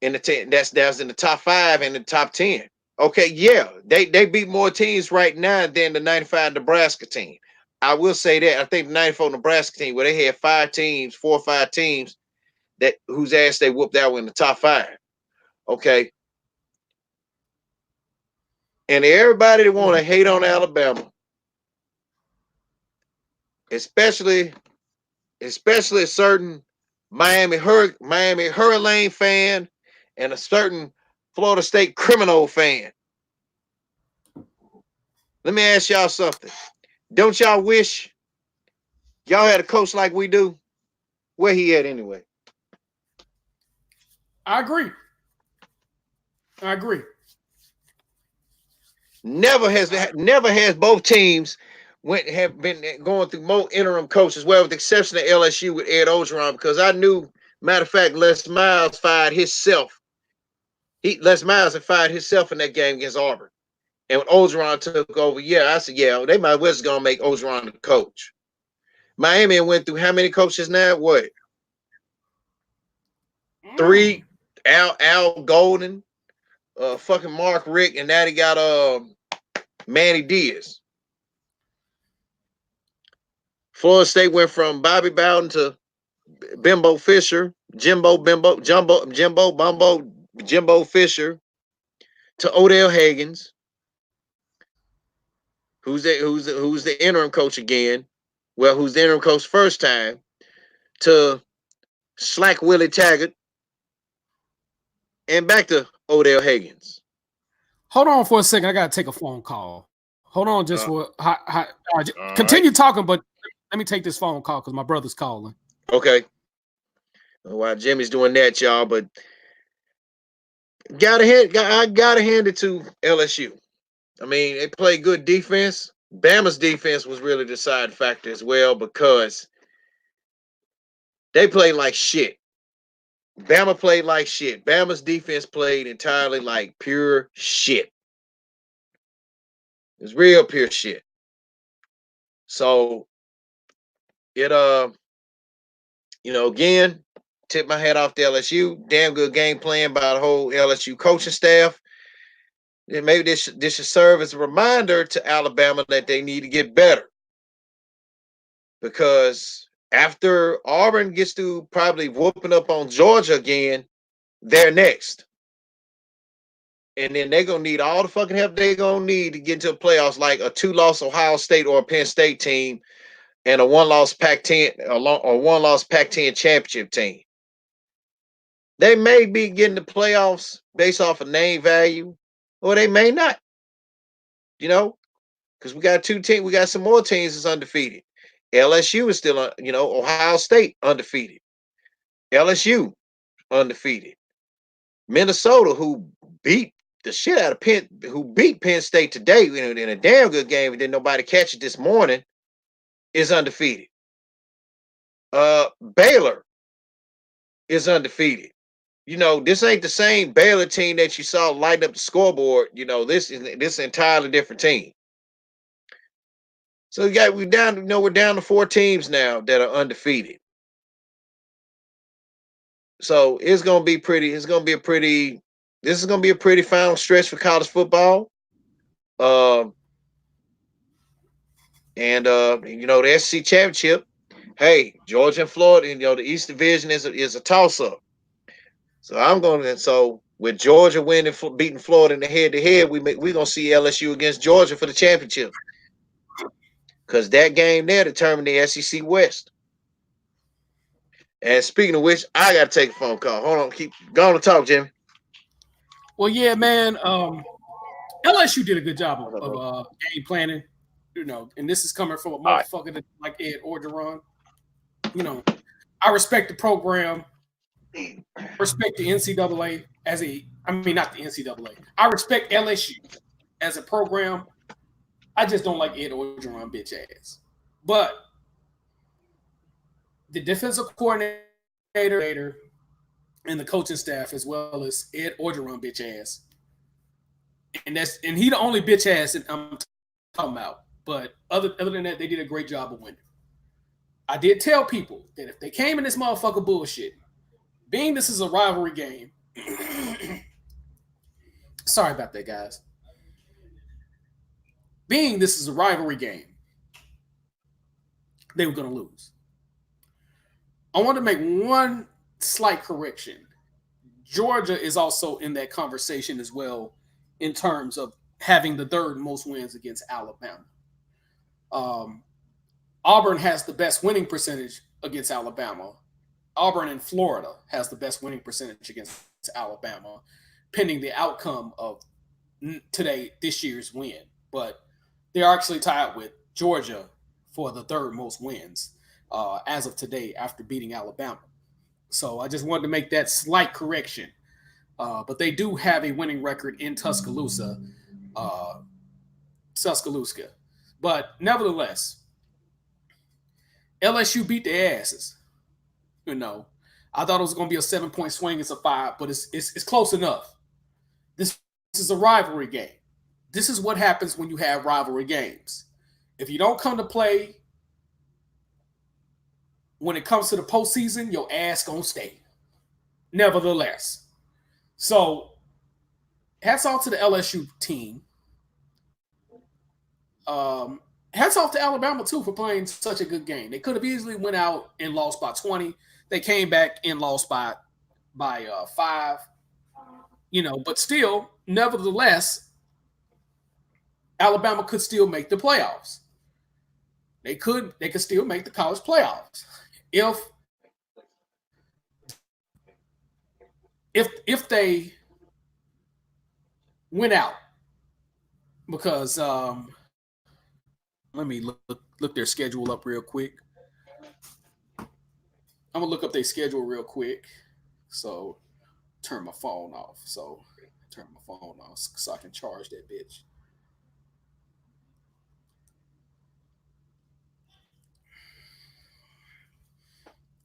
in the 10. That's in the top 5 and the top 10. Okay, yeah, they beat more teams right now than the 95 Nebraska team. I will say that. I think the 94 Nebraska team, where they had 4 or 5 teams that whose ass they whooped out in the top 5. Okay. And everybody that want to hate on Alabama, especially a certain Miami Hurricane fan and a certain Florida State Criminal fan. Let me ask y'all something. Don't y'all wish y'all had a coach like we do? Where he at anyway? I agree. Never has both teams have been going through more interim coaches. Well, with the exception of LSU with Ed Orgeron, because I knew, matter of fact, Les Miles fired himself. Les Miles had fired himself in that game against Auburn. And when Orgeron took over, I said, they might well gonna make Orgeron the coach. Miami went through how many coaches now? What? 3. Al Golden, fucking Mark Richt, and now they got Manny Diaz. Florida State went from Bobby Bowden to Jimbo Fisher to Odell Haggins, who's the interim coach again. Well, who's the interim coach first time, to Slack Willie Taggart, and back to Odell Haggins. Hold on for a second. I gotta take a phone call. Hold on, just continue talking, but let me take this phone call because my brother's calling. Okay. While Jimmy's doing that, y'all, but I gotta hand it to LSU. I mean, they play good defense. Bama's defense was really the deciding factor as well, because They played like shit. Bama played like shit. Bama's defense played entirely like pure shit. It's real pure shit. So it again, tip my hat off to LSU. Damn good game plan by the whole LSU coaching staff. And maybe this should serve as a reminder to Alabama that they need to get better. Because after Auburn gets through probably whooping up on Georgia again, they're next. And then they're gonna need all the fucking help they're gonna need to get into the playoffs, like a 2-loss Ohio State or a Penn State team and a 1-loss Pac-10 or 1-loss Pac-10 championship team. They may be getting the playoffs based off of name value, or they may not. Because we got we got some more teams that's undefeated. LSU is still, Ohio State undefeated. LSU undefeated. Minnesota, who beat the shit out of who beat Penn State today in a damn good game, and didn't nobody catch it this morning, is undefeated. Baylor is undefeated. This ain't the same Baylor team that you saw light up the scoreboard. This is an entirely different team. So we're down to 4 teams now that are undefeated. So this is gonna be a pretty final stretch for college football. And the SEC championship. Hey, Georgia and Florida, the East Division is a toss up. So with Georgia beating Florida in the head to head, we're gonna see LSU against Georgia for the championship. Because that game there determined the SEC West. And speaking of which, I gotta take a phone call. Hold on, keep going to talk, Jimmy. Well, yeah, man. LSU did a good job of game planning, and this is coming from a motherfucker that like Ed Orgeron. I respect the program. I respect the NCAA not the NCAA. I respect LSU as a program. I just don't like Ed Orgeron bitch ass. But the defensive coordinator and the coaching staff, as well as Ed Orgeron bitch ass, and he the only bitch ass that I'm talking about. But other than that, they did a great job of winning. I did tell people that if they came in this motherfucker bullshit, being this is a rivalry game. Sorry about that, guys. Being this is a rivalry game, they were going to lose. I want to make one slight correction. Georgia is also in that conversation as well in terms of having the third most wins against Alabama. Auburn has the best winning percentage against Alabama. Auburn and Florida has the best winning percentage against Alabama, pending the outcome of this year's win. But they're actually tied with Georgia for the third most wins as of today after beating Alabama. So I just wanted to make that slight correction. But they do have a winning record in Tuscaloosa. But nevertheless, LSU beat their asses. I thought it was going to be a 7-point swing. It's a 5, but it's close enough. This is a rivalry game. This is what happens when you have rivalry games. If you don't come to play when it comes to the postseason, your ass gonna stay. Nevertheless. So, hats off to the LSU team. Hats off to Alabama, too, for playing such a good game. They could have easily went out and lost by 20. They came back and lost by 5. But still, nevertheless, Alabama could still make the playoffs. They could still make the college playoffs if they went out. Because let me look their schedule up real quick. I'm gonna look up their schedule real quick. So turn my phone off. So I can charge that bitch.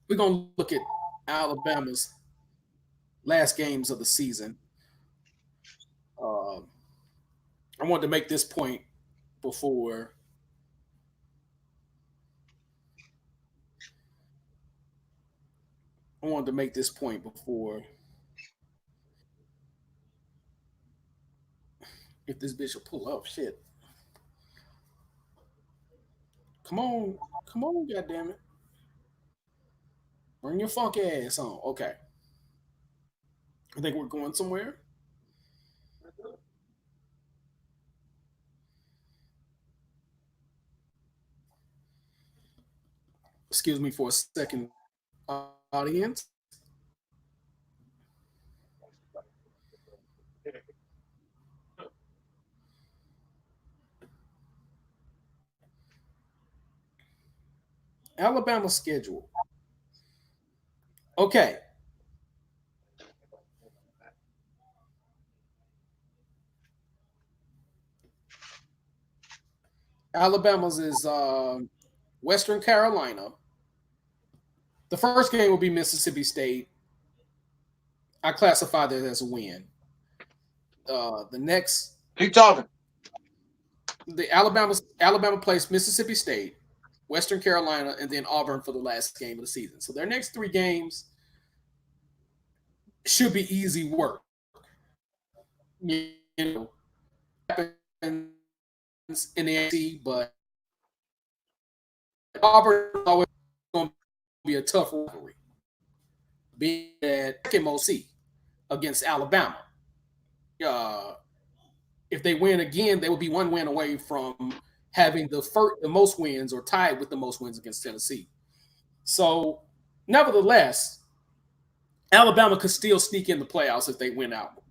we're gonna look at Alabama's last games of the season. Uh, I wanted to make this point before I wanted to make this point before if this bitch will pull up. Shit. Come on. Come on, goddammit. Bring your funky ass on. Okay. I think we're going somewhere. Excuse me for a second, audience. Alabama schedule. Okay. Alabama's is Western Carolina. The first game will be Mississippi State. I classify that as a win. The next, Keep talking. the Alabama plays Mississippi State, Western Carolina, and then Auburn for the last game of the season. So their next three games should be easy work. You know, happens in the AC, but Auburn is always going to be a tough rivalry. Being at MOC against Alabama. Uh, if they win again, they will be one win away from having the most wins or tied with the most wins against Tennessee. So, nevertheless, Alabama could still sneak in the playoffs if they win out.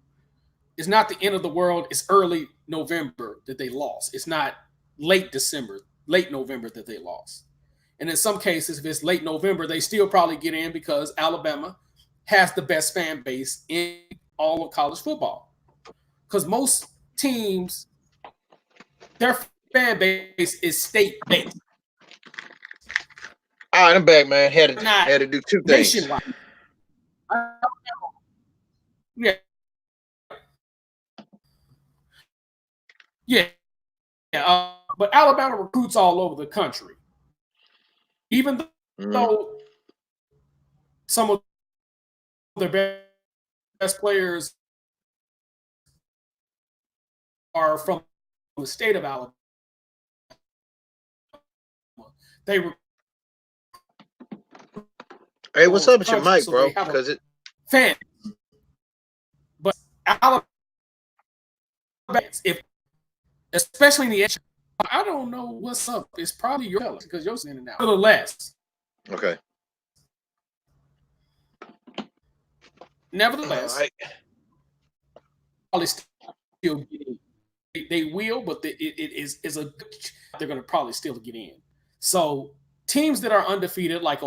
It's not the end of the world. It's early November that they lost. It's not late November that they lost. And in some cases, if it's late November, they still probably get in because Alabama has the best fan base in all of college football. Because most teams, their fan base is state based. All right, I'm back, man. Had Not to do two things. nationwide. Yeah. Yeah. But Alabama recruits all over the country. Even though some of their best players are from the state of Alabama, they Hey, what's up with your mic, bro? Because it fan. But Alabama, if especially in the I don't know what's up. It's probably your color because you're in and out. Nevertheless. Okay. Nevertheless, right. Probably still get in. They will, but it is a good. They're going to probably still get in. So teams that are undefeated, like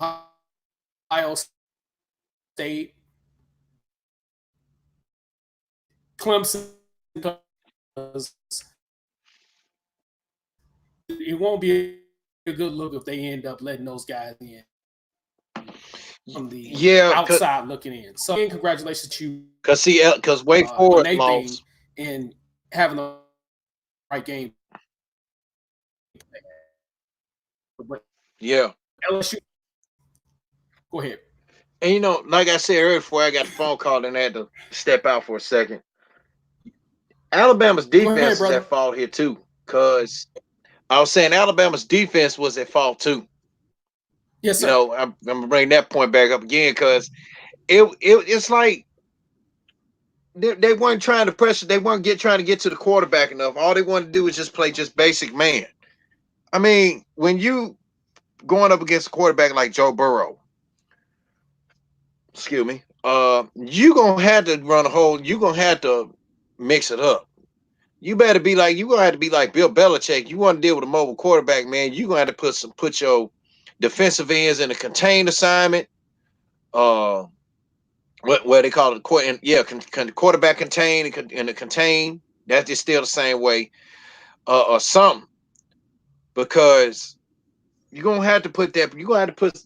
Ohio State, Clemson, it won't be a good look if they end up letting those guys in from the outside looking in. So, again, congratulations to you. Because Wake Forest lost and having the right game. Yeah. LSU. Go ahead. And you know, like I said earlier, before I got the phone call and I had to step out for a second. Alabama's defense is at fault here too, because I was saying Alabama's defense was at fault too. Yes, sir. You know, I'm gonna bring that point back up again because it's like they weren't trying to pressure. They weren't trying to get to the quarterback enough. All they wanted to do was just play just basic man. I mean, when you going up against a quarterback like Joe Burrow, excuse me, you gonna have to run a whole. You gonna have to mix it up. You better be like you gonna have to be like Bill Belichick. You want to deal with a mobile quarterback, man. You gonna have to put your defensive ends in a contained assignment. What they call it, quarterback contain and the contain. That's just still the same way, or something. Because you're gonna have to put that. You're gonna have to put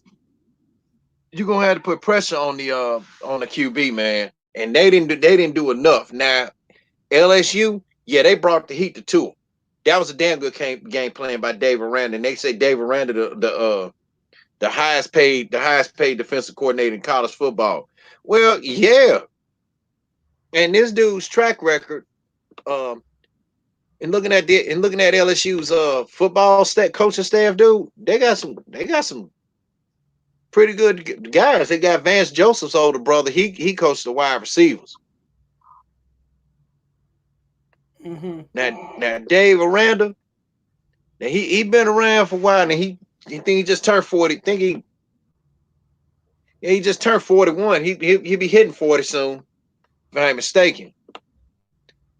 you're gonna have to put pressure on the QB, man. And they didn't do enough. Now LSU, yeah, they brought the heat to two. That was a damn good game plan by Dave Aranda. And they say Dave Aranda the highest paid defensive coordinator in college football. Well, yeah. And this dude's track record, um, and looking at LSU's football coaching staff, dude, they got some pretty good guys. They got Vance Joseph's older brother. He coached the wide receivers. Now Dave Aranda, now he been around for a while, and he think he just turned 40. Think he just turned 41. He'll be hitting 40 soon, if I ain't mistaken.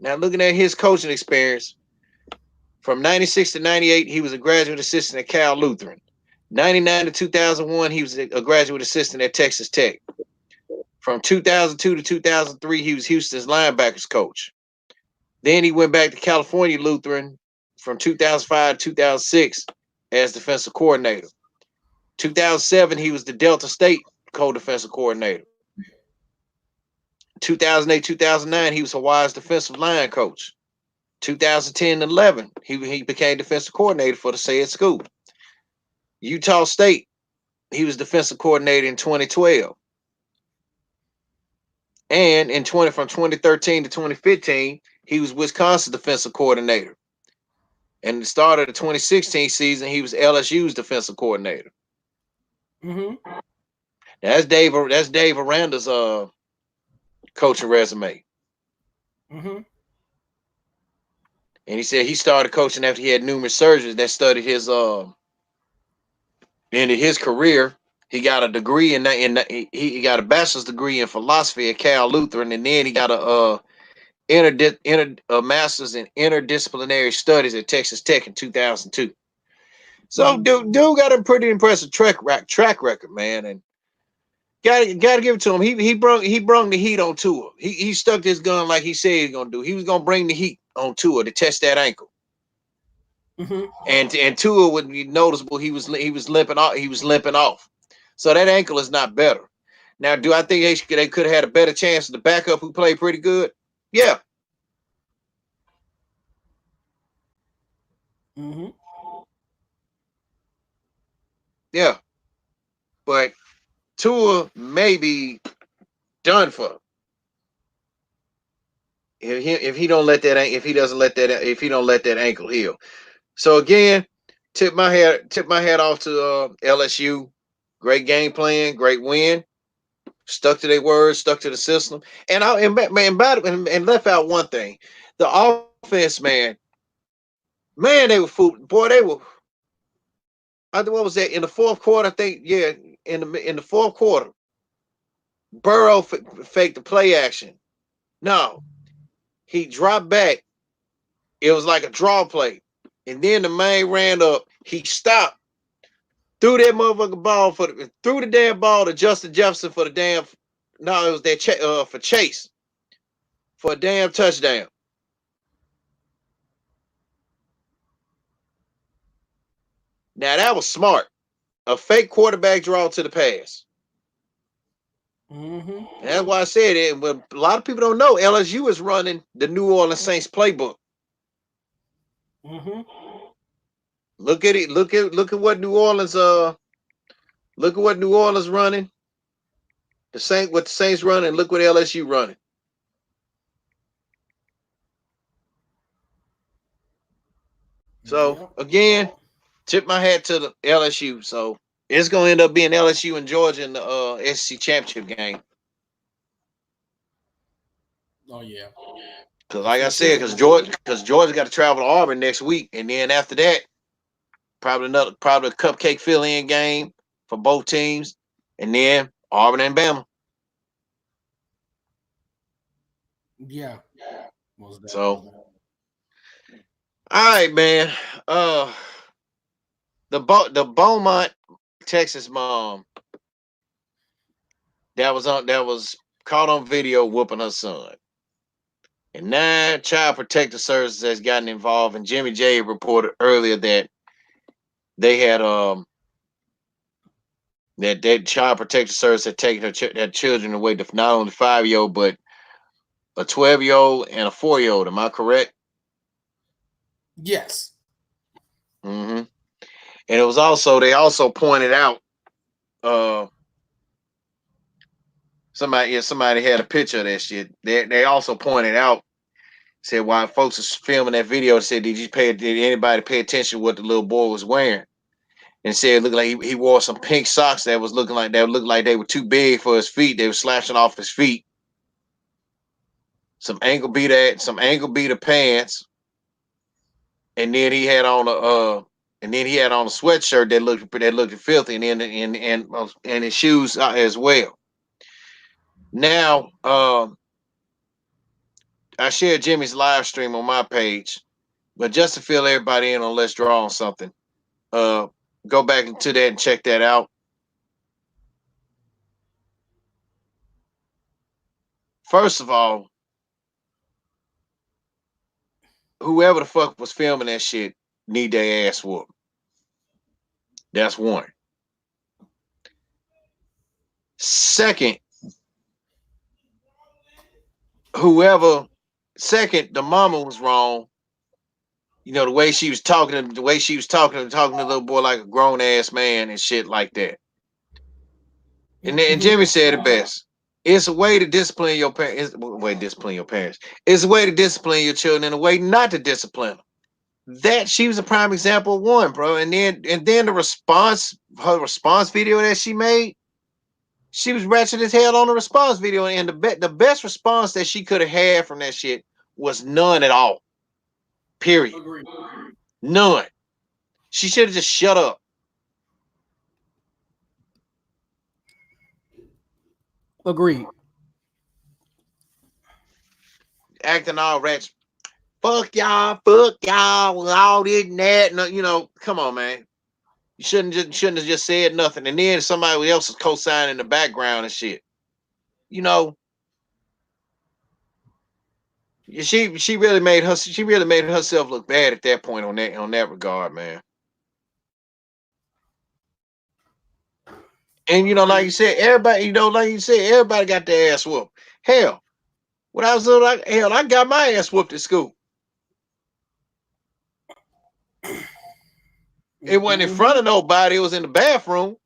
Now looking at his coaching experience, from 96 to 98, he was a graduate assistant at Cal Lutheran. 99 to 2001, he was a graduate assistant at Texas Tech. From 2002 to 2003, he was Houston's linebackers coach. Then he went back to California Lutheran from 2005 to 2006 as defensive coordinator. 2007, he was the Delta State co-defensive coordinator. 2008, 2009, he was Hawaii's defensive line coach. 2010 and 11, he became defensive coordinator for the said school. Utah State, he was defensive coordinator in 2012. And from 2013 to 2015, he was Wisconsin defensive coordinator. And at the start of the 2016 season, he was LSU's defensive coordinator. That's Dave Aranda's coaching resume. And he said he started coaching after he had numerous surgeons that studied his into his career. He got a degree he got a bachelor's degree in philosophy at Cal Lutheran, and then he got a master's in interdisciplinary studies at Texas Tech in 2002. So dude got a pretty impressive track record, man, and gotta give it to him. He brung the heat on Tua. He stuck his gun like he said he was gonna do. He was gonna bring the heat on Tua to test that ankle. And Tua would be noticeable. He was limping off. He was limping off. So that ankle is not better. Now, do I think they could have had a better chance of the backup who played pretty good? Yeah. Yeah. But Tua may be done for if he don't let that if he don't let that ankle heal. So again, tip my hat off to LSU. Great game plan, great win. Stuck to their words, stuck to the system, and left out one thing: the offense, man, they were food. Boy, they were. I think what was that in the fourth quarter? I think in the fourth quarter, Burrow faked the play action. No, he dropped back. It was like a draw play, and then the man ran up. He stopped, threw that motherfucking ball threw the damn ball to Justin Jefferson for the damn. No, it was that for Chase for a damn touchdown. Now that was smart. A fake quarterback draw to the pass. And that's why I said it. But a lot of people don't know LSU is running the New Orleans Saints playbook. Look at it. Look at what New Orleans running. What the Saints running. Look what LSU running. So again, tip my hat to the LSU. So it's gonna end up being LSU and Georgia in the SEC championship game. Oh yeah. Because like I said, because Georgia got to travel to Auburn next week, and then after that, probably a cupcake fill-in game for both teams, and then Auburn and Bama. Yeah. So, all right, man. The Beaumont, Texas mom that was caught on video whooping her son. And now Child Protective Services has gotten involved, and Jimmy J reported earlier that they had That child protective service had taken their children away to not only 5-year-old but a 12-year-old and a 4-year-old. Am I correct? Yes. Mm-hmm. And it was also they also pointed out uh somebody had a picture of that shit. They also pointed out said while folks was filming that video said did anybody pay attention to what the little boy was wearing? And said it looked like he wore some pink socks that looked like they were too big for his feet. They were slashing off his feet. Some ankle beater pants, and then he had on a sweatshirt that looked filthy, and his shoes as well. Now, I shared Jimmy's live stream on my page, but just to fill everybody in on Let's Draw on something, uh, go back into that and check that out. First of all, whoever the fuck was filming that shit need their ass whooped. That's one. Second, whoever second, the mama was wrong. You know, the way she was talking to the little boy like a grown ass man and shit like that. And Jimmy said it best. It's a way to discipline your parents. It's a way to discipline your parents. It's a way to discipline your children and a way not to discipline them. That she was a prime example of one, bro. And then her response video that she made, she was ratchet as hell on the response video. And the best response that she could have had from that shit was none at all. Period. Agreed. None. She should have just shut up. Agreed. Acting all ratchet. Fuck y'all, all this and that. No, come on, man. You shouldn't have just said nothing. And then somebody else is co-signing in the background and shit. You know, she really made herself look bad at that point on that regard, man. And like you said, everybody got their ass whooped. Hell, when I was little, I got my ass whooped at school. It wasn't in front of nobody. It was in the bathroom.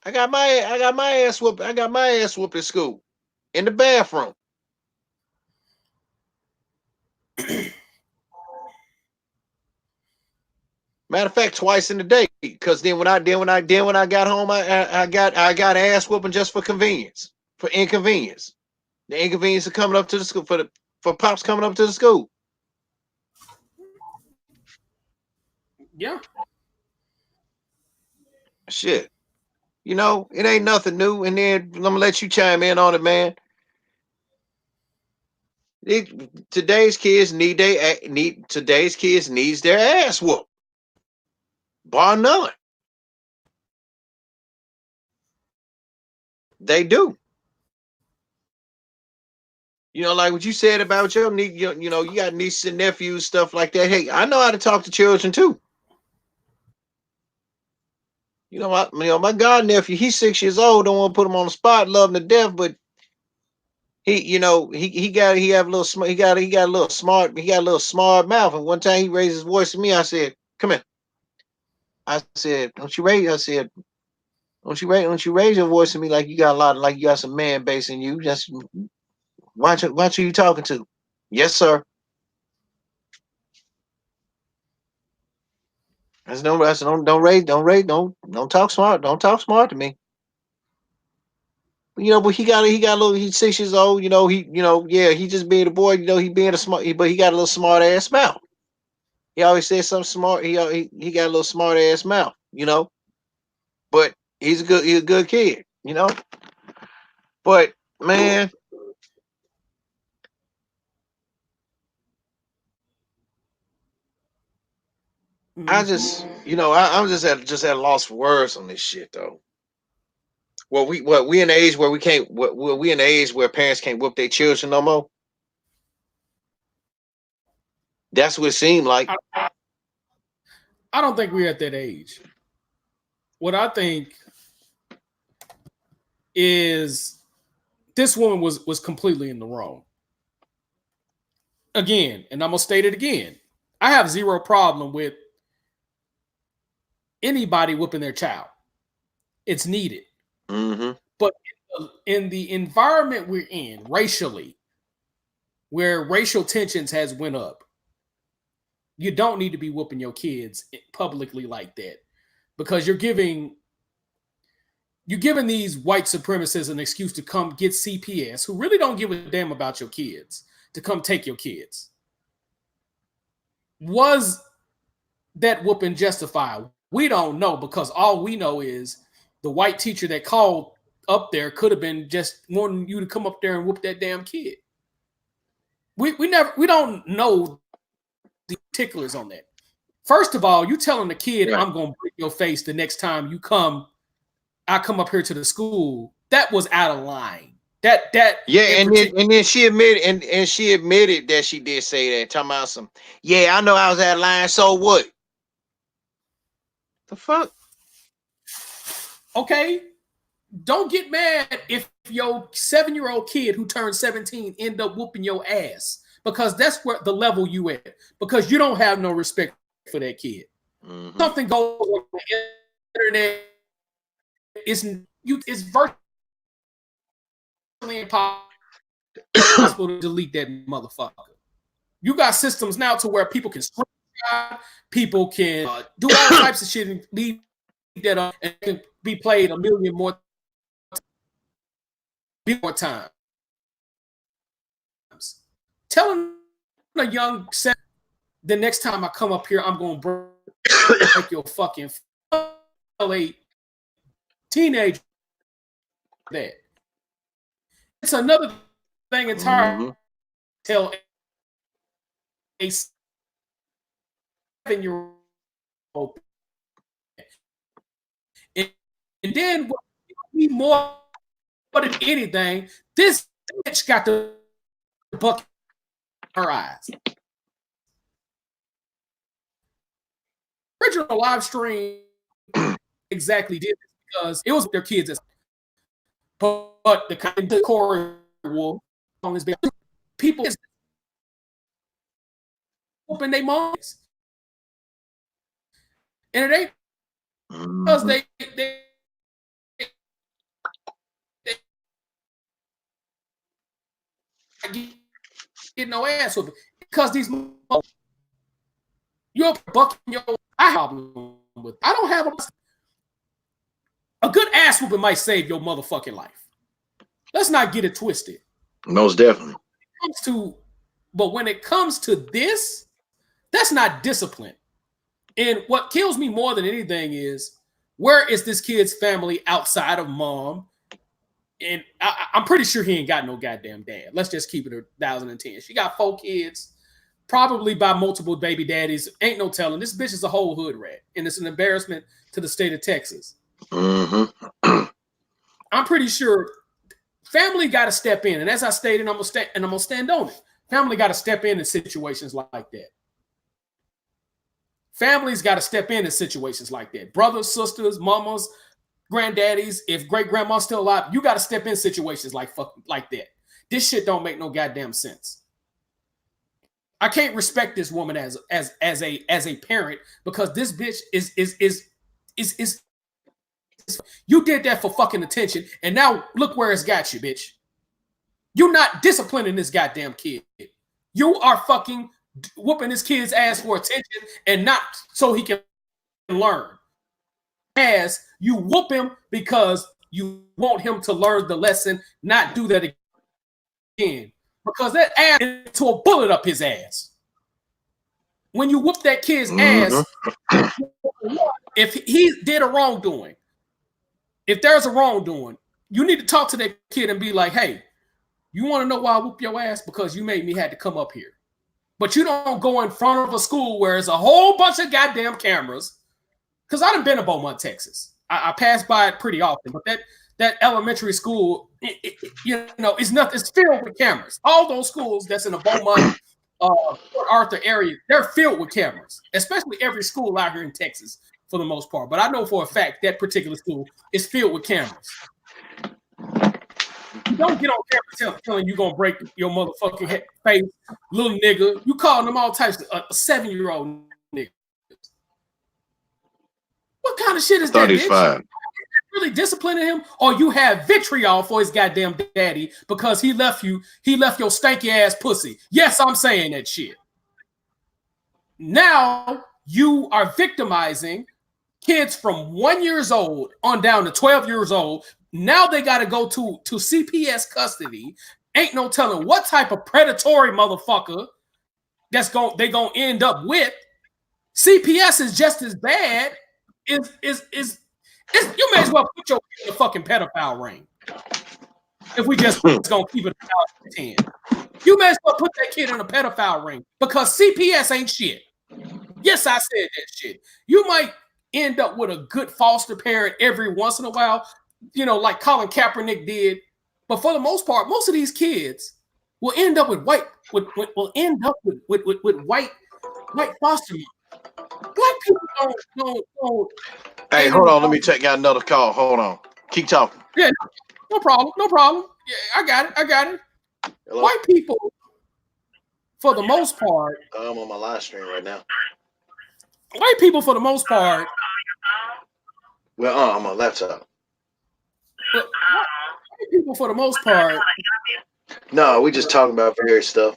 I got my ass whooped. I got my ass whooped at school, in the bathroom. Matter of fact, twice in the day. Because then when I got home, I got ass whooping just for inconvenience. The inconvenience of coming up to the school for pops coming up to the school. Yeah. Shit. It ain't nothing new. And then I'm gonna let you chime in on it, man. Today's kids needs their ass whooped. Bar none. They do. Like what you said about your niece, you got nieces and nephews, stuff like that. Hey, I know how to talk to children too. My god nephew, he's 6 years old. Don't want to put him on the spot, love him to death, but he got a little smart. He got a little smart mouth. And one time he raised his voice to me. I said, "Come here." I said, "Don't you raise?" I said, "Don't you raise your voice to me like you got some man base in you? Just watch who you talking to." Yes, sir. I said, don't talk smart. Don't talk smart to me. But he's 6 years old. He just being a boy. He being a smart, but he got a little smart ass mouth. He always says something smart. He got a little smart ass mouth. But he's a good kid. But man, I just I'm just at a loss for words on this shit though. Well, we in the age where we can't. We in the age where parents can't whoop their children no more. That's what it seemed like. I don't think we're at that age. what I think is this woman was completely in the wrong. Again, and I'm gonna state it again. I have zero problem with anybody whooping their child. It's needed. Mm-hmm. But in the environment we're in, racially, where racial tensions has went up, you don't need to be whooping your kids publicly like that, because you're giving these white supremacists an excuse to come get CPS, who really don't give a damn about your kids, to come take your kids. Was that whooping justified? We don't know, because all we know is the white teacher that called up there could have been just wanting you to come up there and whoop that damn kid. We don't know the particulars on that. First of all, you telling the kid, right, I'm gonna break your face the next time you come. I come up here to the school. That was out of line. That yeah, and then she admitted and she admitted that she did say that. Talking about some, yeah, I know I was out of line. So what? The fuck? Okay, don't get mad if your 7-year-old kid who turned 17 end up whooping your ass, because that's where the level you at, because you don't have no respect for that kid. Mm-hmm. Something goes on the internet. It's virtually impossible to delete that motherfucker. You got systems now to where people can screenshot, people can do all types of shit and leave that up, and can be played a million more times. Telling a young set, the next time I come up here, I'm going to break your fucking teenager. That it's another thing entirely. Mm-hmm. Tell a 7-year-old, and then what we more than anything, this bitch got the buck in her eyes. Original live stream exactly did this because it was their kids. But the kind of core wolf on this people is whooping their moms, and it ain't because they get no ass whooping, because these you're bucking your problem with. I don't have a good ass whooping might save your motherfucking life. Let's not get it twisted. Most definitely. But when it comes to this, that's not discipline. And what kills me more than anything is, where is this kid's family outside of mom? And I'm pretty sure he ain't got no goddamn dad. Let's just keep it 1,010. She got 4 kids, probably by multiple baby daddies. Ain't no telling. This bitch is a whole hood rat, and it's an embarrassment to the state of Texas. Mm-hmm. I'm pretty sure family got to step in, and as I stated, I'm gonna stand on it. Family got to step in situations like that. Families got to step in situations like that. Brothers, sisters, mamas, granddaddies. If great grandma's still alive, you got to step in situations like that. This shit don't make no goddamn sense. I can't respect this woman as a parent, because this bitch is you did that for fucking attention, and now look where it's got you, bitch. You're not disciplining this goddamn kid. You are fucking whooping this kid's ass for attention and not so he can learn. As you whoop him because you want him to learn the lesson, not do that again. Because that ass into a bullet up his ass. When you whoop that kid's ass, if he did a wrongdoing, if there's a wrongdoing, you need to talk to that kid and be like, hey, you want to know why I whoop your ass? Because you made me had to come up here. But you don't go in front of a school where it's a whole bunch of goddamn cameras. Because I done been to Beaumont, Texas. I pass by it pretty often. But that elementary school, it's filled with cameras. All those schools that's in the Beaumont, Port Arthur area, they're filled with cameras. Especially every school out here in Texas. for the most part. But I know for a fact that particular school is filled with cameras. You don't get on camera telling you gonna break your motherfucking face, little nigga. You calling them all types of a 7-year-old nigga. What kind of shit is that, bitch? Really disciplining him, or you have vitriol for his goddamn daddy because he left your stanky ass pussy. Yes, I'm saying that shit. Now you are victimizing kids from 1 year old on down to 12 years old. Now they got to go to CPS custody. Ain't no telling what type of predatory motherfucker they gonna end up with. CPS is just as bad. You may as well put your kid in a fucking pedophile ring. If we just gonna keep it 10. You may as well put that kid in a pedophile ring because CPS ain't shit. Yes, I said that shit. You might end up with a good foster parent every once in a while, like Colin Kaepernick did. But for the most part, most of these kids will end up with white foster moms. Black people don't. Hey, hold on. Let me take out another call. Hold on. Keep talking. Yeah, no problem. Yeah, I got it. Hello? White people, for the most part. I'm on my live stream right now. White people, for the most part. Well, I'm on laptop. White people, for the most part. No, we just talking about various stuff.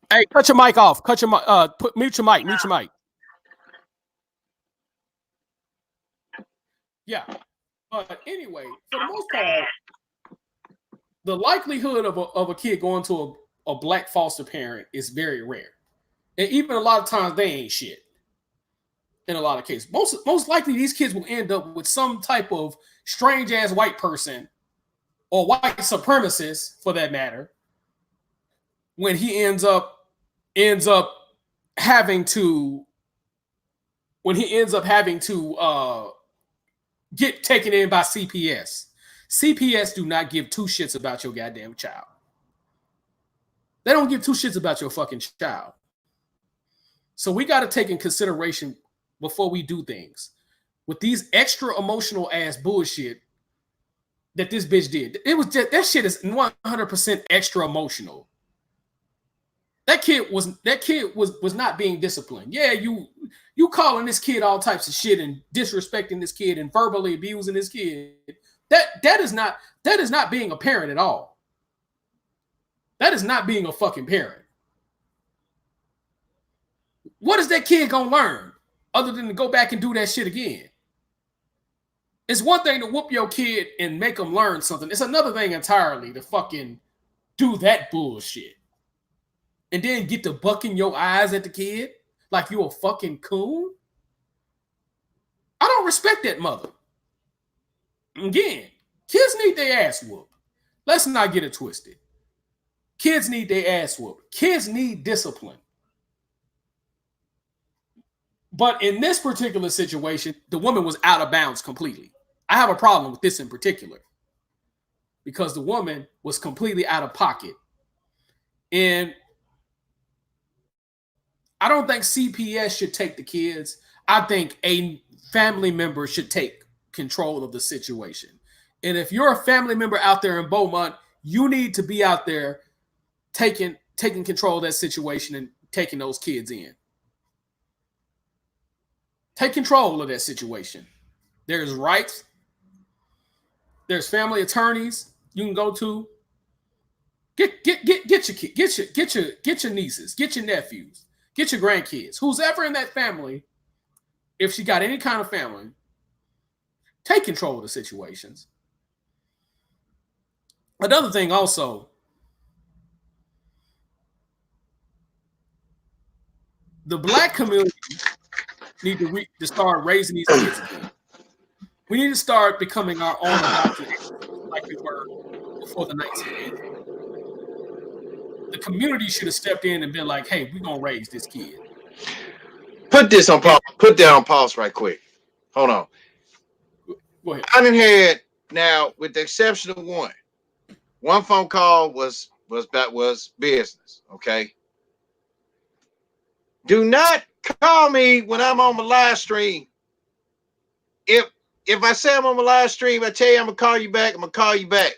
Hey, cut your mic off. Mute your mic. Yeah. But anyway, for the most part, the likelihood of a kid going to a black foster parent is very rare. And even a lot of times they ain't shit. In a lot of cases. Most likely these kids will end up with some type of strange ass white person or white supremacist, for that matter, when he ends up having to get taken in by CPS. CPS do not give two shits about your goddamn child. They don't give two shits about your fucking child. So we got to take in consideration before we do things with these extra emotional ass bullshit that this bitch did. It was just, that shit is 100% extra emotional. That kid was not being disciplined. Yeah, you calling this kid all types of shit and disrespecting this kid and verbally abusing this kid. That is not being a parent at all. That is not being a fucking parent. What is that kid gonna learn other than to go back and do that shit again? It's one thing to whoop your kid and make them learn something. It's another thing entirely to fucking do that bullshit. And then get to bucking your eyes at the kid like you a fucking coon. I don't respect that mother. Again, kids need their ass whooped. Let's not get it twisted. Kids need their ass whooped. Kids need discipline. But in this particular situation, the woman was out of bounds completely. I have a problem with this in particular because the woman was completely out of pocket. And I don't think CPS should take the kids. I think a family member should take control of the situation. And if you're a family member out there in Beaumont, you need to be out there taking control of that situation and taking those kids in. Take control of that situation. There's rights. There's family attorneys you can go to. Get your kid, get your nieces, get your nephews, get your grandkids, who's ever in that family. If she got any kind of family, take control of the situations. Another thing also, the black community need to start raising these kids again. We need to start becoming our own adopted like we were before the 1980s. The community should have stepped in and been like, hey, we're going to raise this kid. Put this on pause. Put that on pause right quick. Hold on. Go ahead. I done had, now, with the exception of one phone call was business, okay? Do not call me when I'm on my live stream. If I say I'm on my live stream, I tell you I'm gonna call you back. I'm gonna call you back.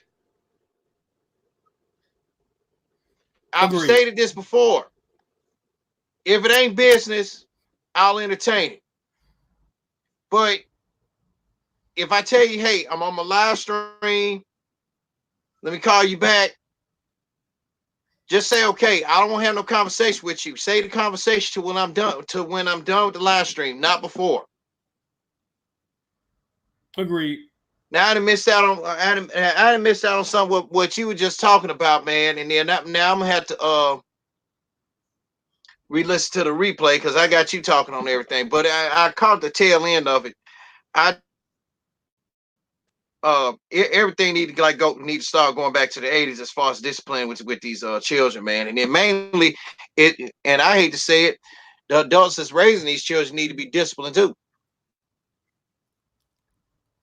I've Agreed. stated this before. If it ain't business, I'll entertain it. But if I tell you, hey, I'm on my live stream, let me call you back. Just say okay. I don't want to have no conversation with you. Say the conversation to when I'm done. To when I'm done with the live stream, not before. Agreed. Now I done missed out on. I done missed out on some what you were just talking about, man. And then now I'm gonna have to re-listen to the replay because I got you talking on everything. But I caught the tail end of it. I everything need to start going back to the 80s as far as discipline with these children, man. And then mainly it, and I hate to say it, the adults that's raising these children need to be disciplined too.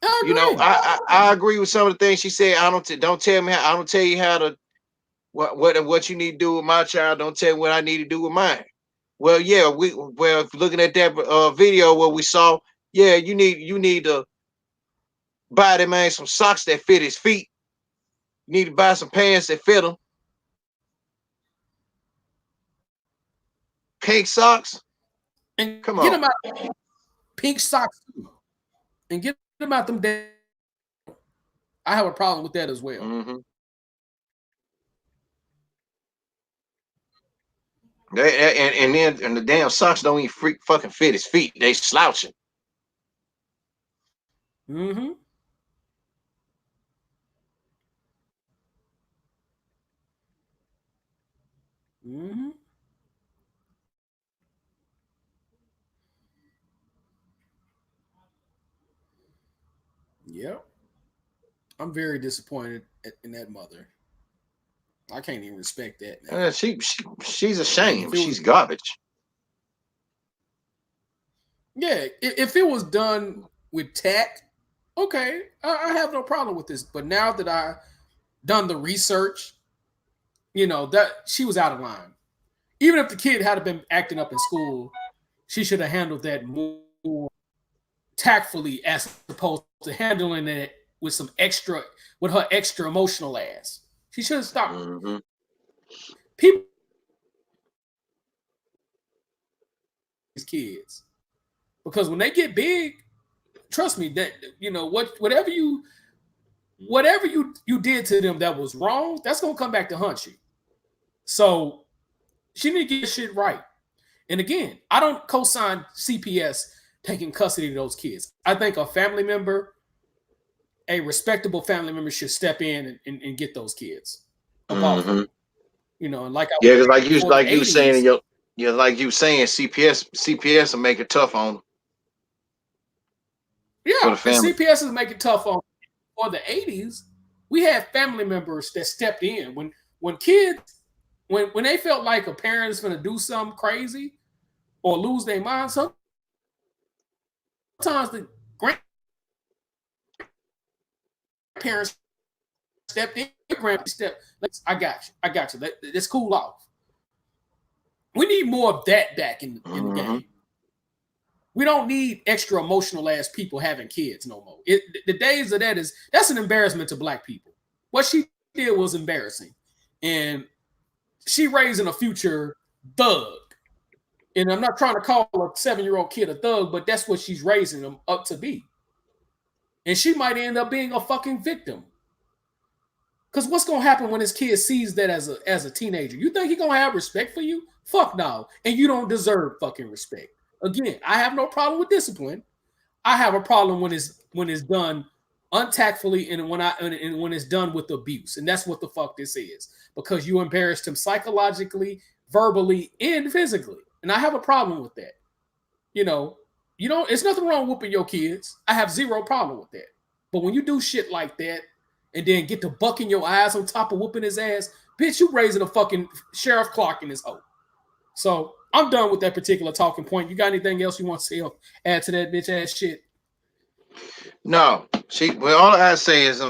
I You know, agree. I agree with some of the things she said. Don't tell me I don't tell you how to what you need to do with my child. Don't tell me what I need to do with mine. Well, yeah, looking at that video where we saw, yeah, you need to buy that man some socks that fit his feet. You need to buy some pants that fit him. Pink socks. And Come get on. them out pink socks too. And get them out them damn. I have a problem with that as well. Mm-hmm. And the damn socks don't even fucking fit his feet. They slouching. Mm-hmm. Mm-hmm. Yep. I'm very disappointed in that mother. I can't even respect that now. She's a I mean, if shame. it was, She's garbage. yeah, if it was done with tact, okay, I have no problem with this. But now that I done the research, that she was out of line. Even if the kid had been acting up in school, she should have handled that more tactfully as opposed to handling it with her extra emotional ass. She should have stopped. Mm-hmm. People, these kids, because when they get big, trust me that whatever you did to them that was wrong, that's gonna come back to haunt you. So she need to get shit right. And again, I don't co-sign CPS taking custody of those kids. I think a respectable family member should step in and get those kids up off of Mm-hmm. them. And like I Yeah, was because saying before, the like you saying in 80s, your yeah, like you saying CPS will make it tough on them for yeah, the and family. CPS is making it tough on. For the 80s, we had family members that stepped in when kids when they felt like a parent is going to do something crazy or lose their mind. Sometimes the grandparents stepped in. I got you. Let's cool off. We need more of that back in the Mm-hmm. game. We don't need extra emotional ass people having kids no more. The days of that's an embarrassment to black people. What she did was embarrassing, and she raising a future thug. And I'm not trying to call a 7-year-old kid a thug, but that's what she's raising them up to be. And she might end up being a fucking victim. Because what's gonna happen when this kid sees that as a teenager? You think he gonna have respect for you? Fuck no. And you don't deserve fucking respect. Again, I have no problem with discipline. I have a problem when it's done untactfully and when it's done with abuse. And that's what the fuck this is. Because you embarrassed him psychologically, verbally, and physically. And I have a problem with that. It's nothing wrong whooping your kids. I have zero problem with that. But when you do shit like that and then get to bucking your eyes on top of whooping his ass, bitch, you raising a fucking Sheriff Clark in his hoe. So I'm done with that particular talking point. You got anything else you want to say or add to that bitch ass shit? No, all I say is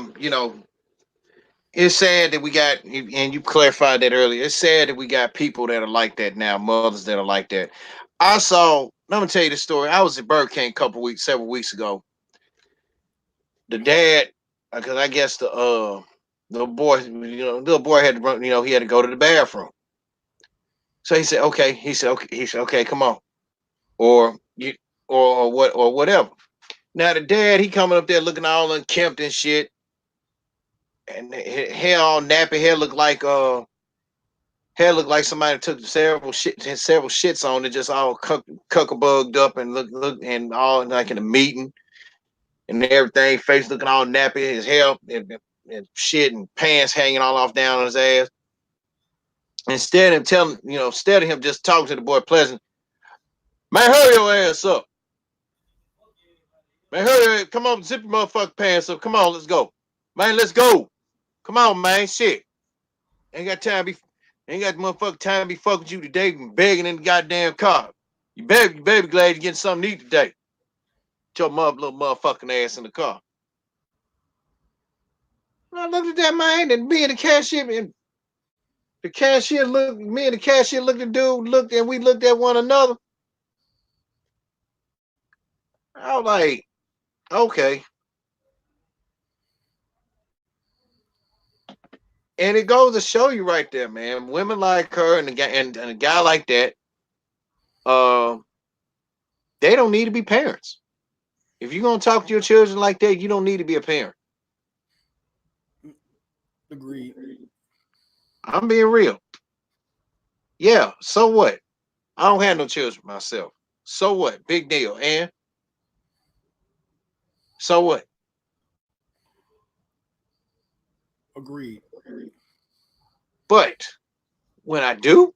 it's sad that we got, and you clarified that earlier. It's sad that we got people that are like that now, mothers that are like that. I saw. Let me tell you the story. I was at Burger King several weeks ago. The dad, because I guess the boy, little boy had to run. He had to go to the bathroom. So he said, okay. Okay, come on, or you, or whatever. Now the dad, he coming up there looking all unkempt and shit, and hair all nappy. Hair looked like somebody took several shits on it, just all cuckabugged up and look and all like in a meeting and everything. Face looking all nappy, his hair and shit and pants hanging all off down on his ass. Instead of him just talking to the boy pleasant, man, hurry your ass up. Man, hurry, come on, zip your motherfucking pants up. Come on, let's go. Man, let's go. Come on, man, shit. Ain't got time to be Ain't got the motherfucking time to be fucking with you today and begging in the goddamn car. You better be glad you're getting something to eat today. Put your little motherfucking ass in the car. I looked at that man and me and the cashier and me and the cashier looked at the dude, we looked at one another. I was like, okay. And it goes to show you right there, man. Women like her and a guy like that, uh, they don't need to be parents. If you're gonna talk to your children like that, you don't need to be a parent. Agreed. I'm being real. Yeah, so what? I don't have no children myself. So what? Big deal. And so what? Agreed. But when I do,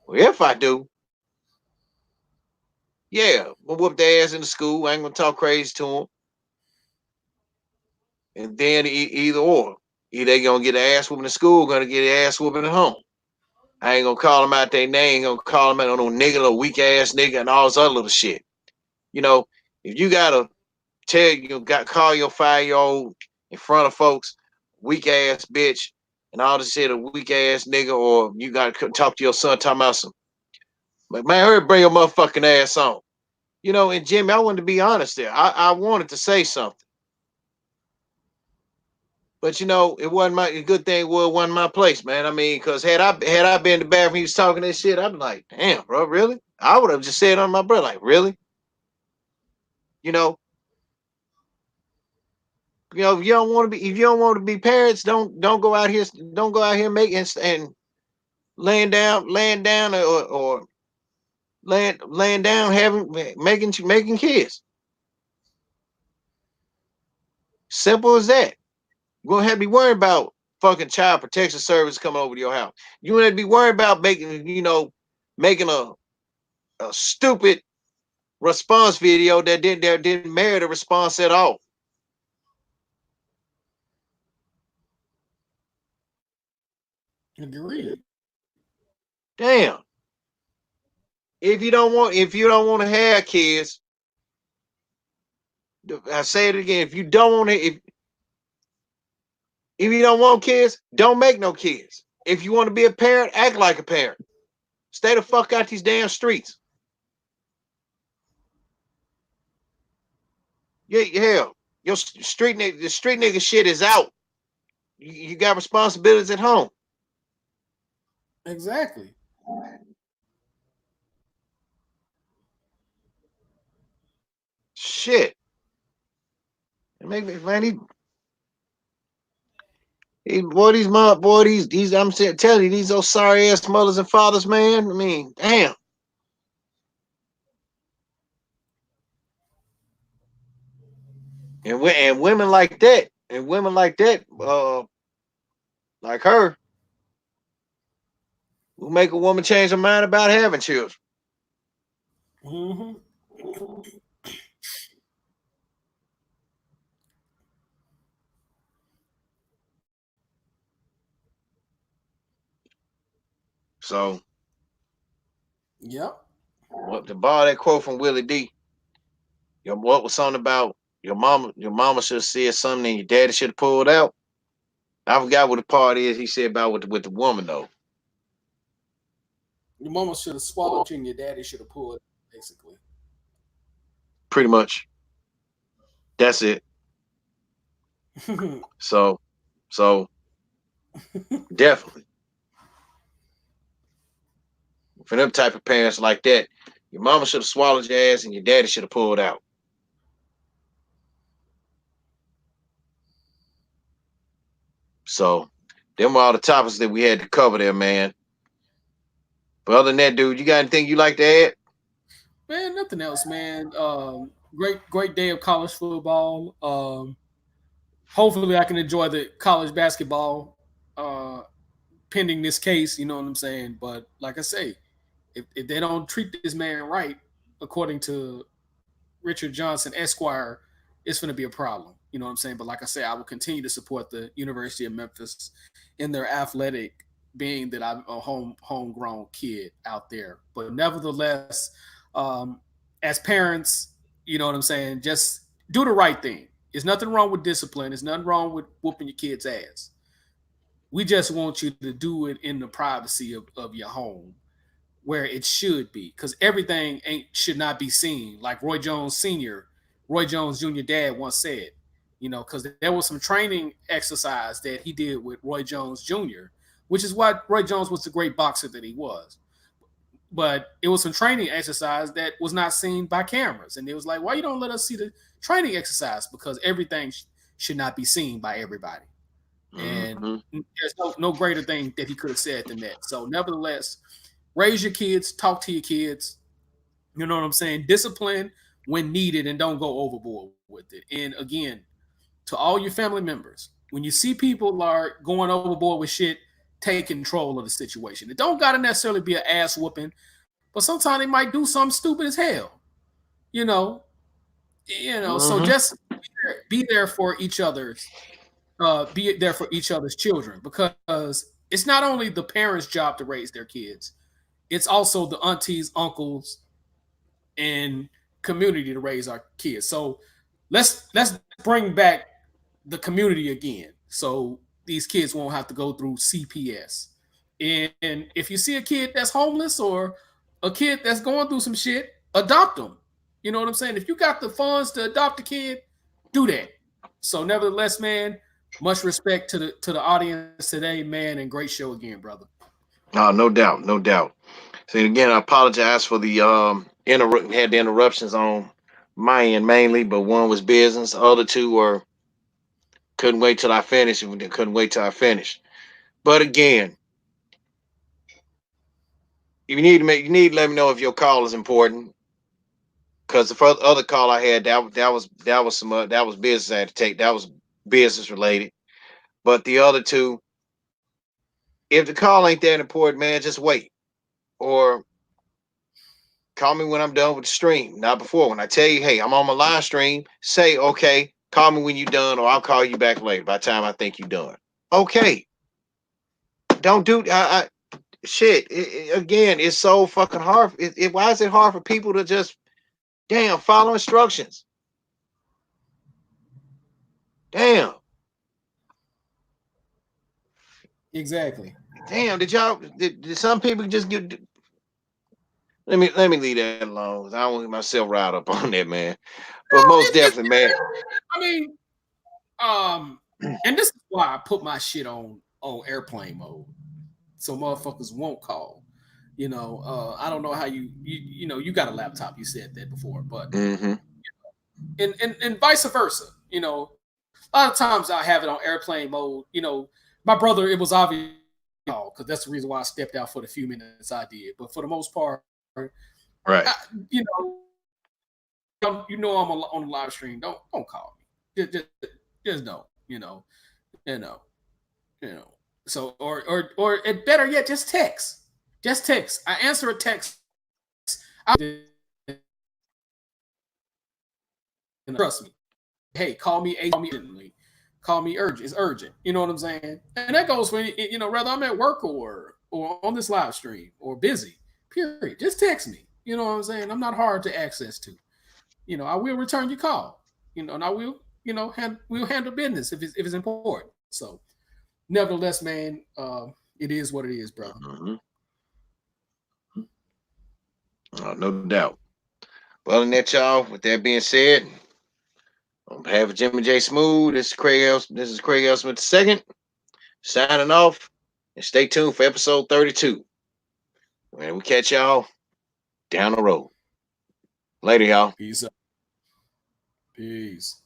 or if I do, yeah, we'll whoop their ass in the school. I ain't gonna talk crazy to them. And then either or. Either they gonna get an ass whooping in school, gonna get an ass whooping at home. I ain't gonna call them out their name, gonna call them out on no nigga, no weak ass nigga, and all this other little shit. You know, if you gotta call your 5-year-old in front of folks, weak ass bitch, and all this shit, a weak ass nigga, or you gotta talk to your son talking about some, like, man, hurry, bring your motherfucking ass on. And Jimmy, I wanted to be honest there. I wanted to say something. But it wasn't my good thing. Well, it wasn't my place, man. I mean, because had I been in the bathroom, he was talking that shit. I'd be like, damn, bro, really? I would have just said on my brother, like, really? You know, if you don't want to be parents, don't go out here making and laying down or laying down making kids. Simple as that. You're gonna have to be worried about fucking child protection service coming over to your house. You gonna have to be worried about making a stupid response video that didn't merit a response at all. Agreed. Damn. If you don't want to have kids, I say it again. If you don't want kids, don't make no kids. If you want to be a parent, act like a parent. Stay the fuck out these damn streets. Yeah, hell, the street nigga shit is out. You got responsibilities at home. Exactly. Shit. Make me, man, these I'm telling you, these those sorry ass mothers and fathers, man. I mean, damn. And women like that, like her, who make a woman change her mind about having children. Mm-hmm. So, Yep. to borrow that quote from Willie D, what was something about your mama? Your mama should have said something, and your daddy should have pulled out. I forgot what the part is he said about with the woman though. Your mama should have swallowed you, and your daddy should have pulled. Basically, Pretty much. That's it. So, so definitely for them type of parents like that, your mama should have swallowed your ass, and your daddy should have pulled out. So, them were all the topics that we had to cover there, man. But other than that, dude, you got anything you like to add? man, nothing else, man. Great day of college football. Hopefully, I can enjoy the college basketball. Uh, pending this case, you know what I'm saying. But like I say, if they don't treat this man right, according to Richard Johnson Esquire, it's going to be a problem. You know what I'm saying? But like I say, I will continue to support the University of Memphis in their athletic, being that I'm a homegrown kid out there. But nevertheless, um, as parents, you know what I'm saying, just do the right thing. There's nothing wrong with discipline. There's nothing wrong with whooping your kid's ass. We just want you to do it in the privacy of your home where it should be, because everything ain't should not be seen. Like Roy Jones Sr., Roy Jones Jr. dad once said, you know, because there was some training exercise that he did with Roy Jones Jr., which is why Roy Jones was the great boxer that he was. But it was some training exercise that was not seen by cameras. And it was like, why you don't let us see the training exercise? Because everything should not be seen by everybody. And Mm-hmm. there's no greater thing that he could have said than that. So, nevertheless, raise your kids, talk to your kids. You know what I'm saying? Discipline when needed and don't go overboard with it. And again, to all your family members, when you see people are going overboard with shit, take control of the situation. It don't got to necessarily be an ass whooping, but sometimes they might do something stupid as hell. You know, so Mm-hmm. just be there for each other's be there for each other's children, because it's not only the parents' job to raise their kids, it's also the aunties, uncles, and community to raise our kids. So let's bring back the community again, so these kids won't have to go through CPS. And if you see a kid that's homeless or a kid that's going through some shit, adopt them. You know what I'm saying? If you got the funds to adopt a kid, do that. So nevertheless, man, much respect to the audience today, man, and great show again, brother. Oh, no doubt, no doubt. So again, I apologize for the had the interruptions on my end mainly, but one was business. The other two were couldn't wait till I finished. And couldn't wait till I finished. But again, you need to let me know if your call is important. Because the first, other call I had that was business I had to take. That was business related. But the other two, if the call ain't that important, man, just wait. Or call me when I'm done with the stream, not before. When I tell you, hey, I'm on my live stream, say, okay, call me when you're done, or I'll call you back later by the time I think you're done. Okay. Don't do shit. Again, it's so fucking hard. Why is it hard for people to just, damn, follow instructions? Damn. Exactly. Damn, did some people just get, let me leave that alone. I don't want myself riled up on that, man. But No, most definitely, man. I mean, and this is why I put my shit on airplane mode, so motherfuckers won't call. I don't know how you got a laptop. You said that before, but Mm-hmm. and vice versa. A lot of times I have it on airplane mode. My brother, it was obvious because that's the reason why I stepped out for the few minutes I did. But for the most part, I, Right. I'm on the live stream. Don't call me. Just don't. You know, you know. So or it better yet, just text. Just text. I answer a text. Trust me. Hey, call me urgently. Call me urgent. It's urgent. You know what I'm saying? And that goes for whether I'm at work or on this live stream or busy. Period. Just text me. You know what I'm saying? I'm not hard to access to. I will return your call. And I will, we'll handle business if it's important. So, nevertheless, man, it is what it is, brother. Mm-hmm. No doubt. Well, and that y'all. With that being said, on behalf of Jimmy Jsmoove, this is Craig Elsmith II, signing off. And stay tuned for episode 32. And we catch y'all down the road. Later, y'all. Peace out. Peace.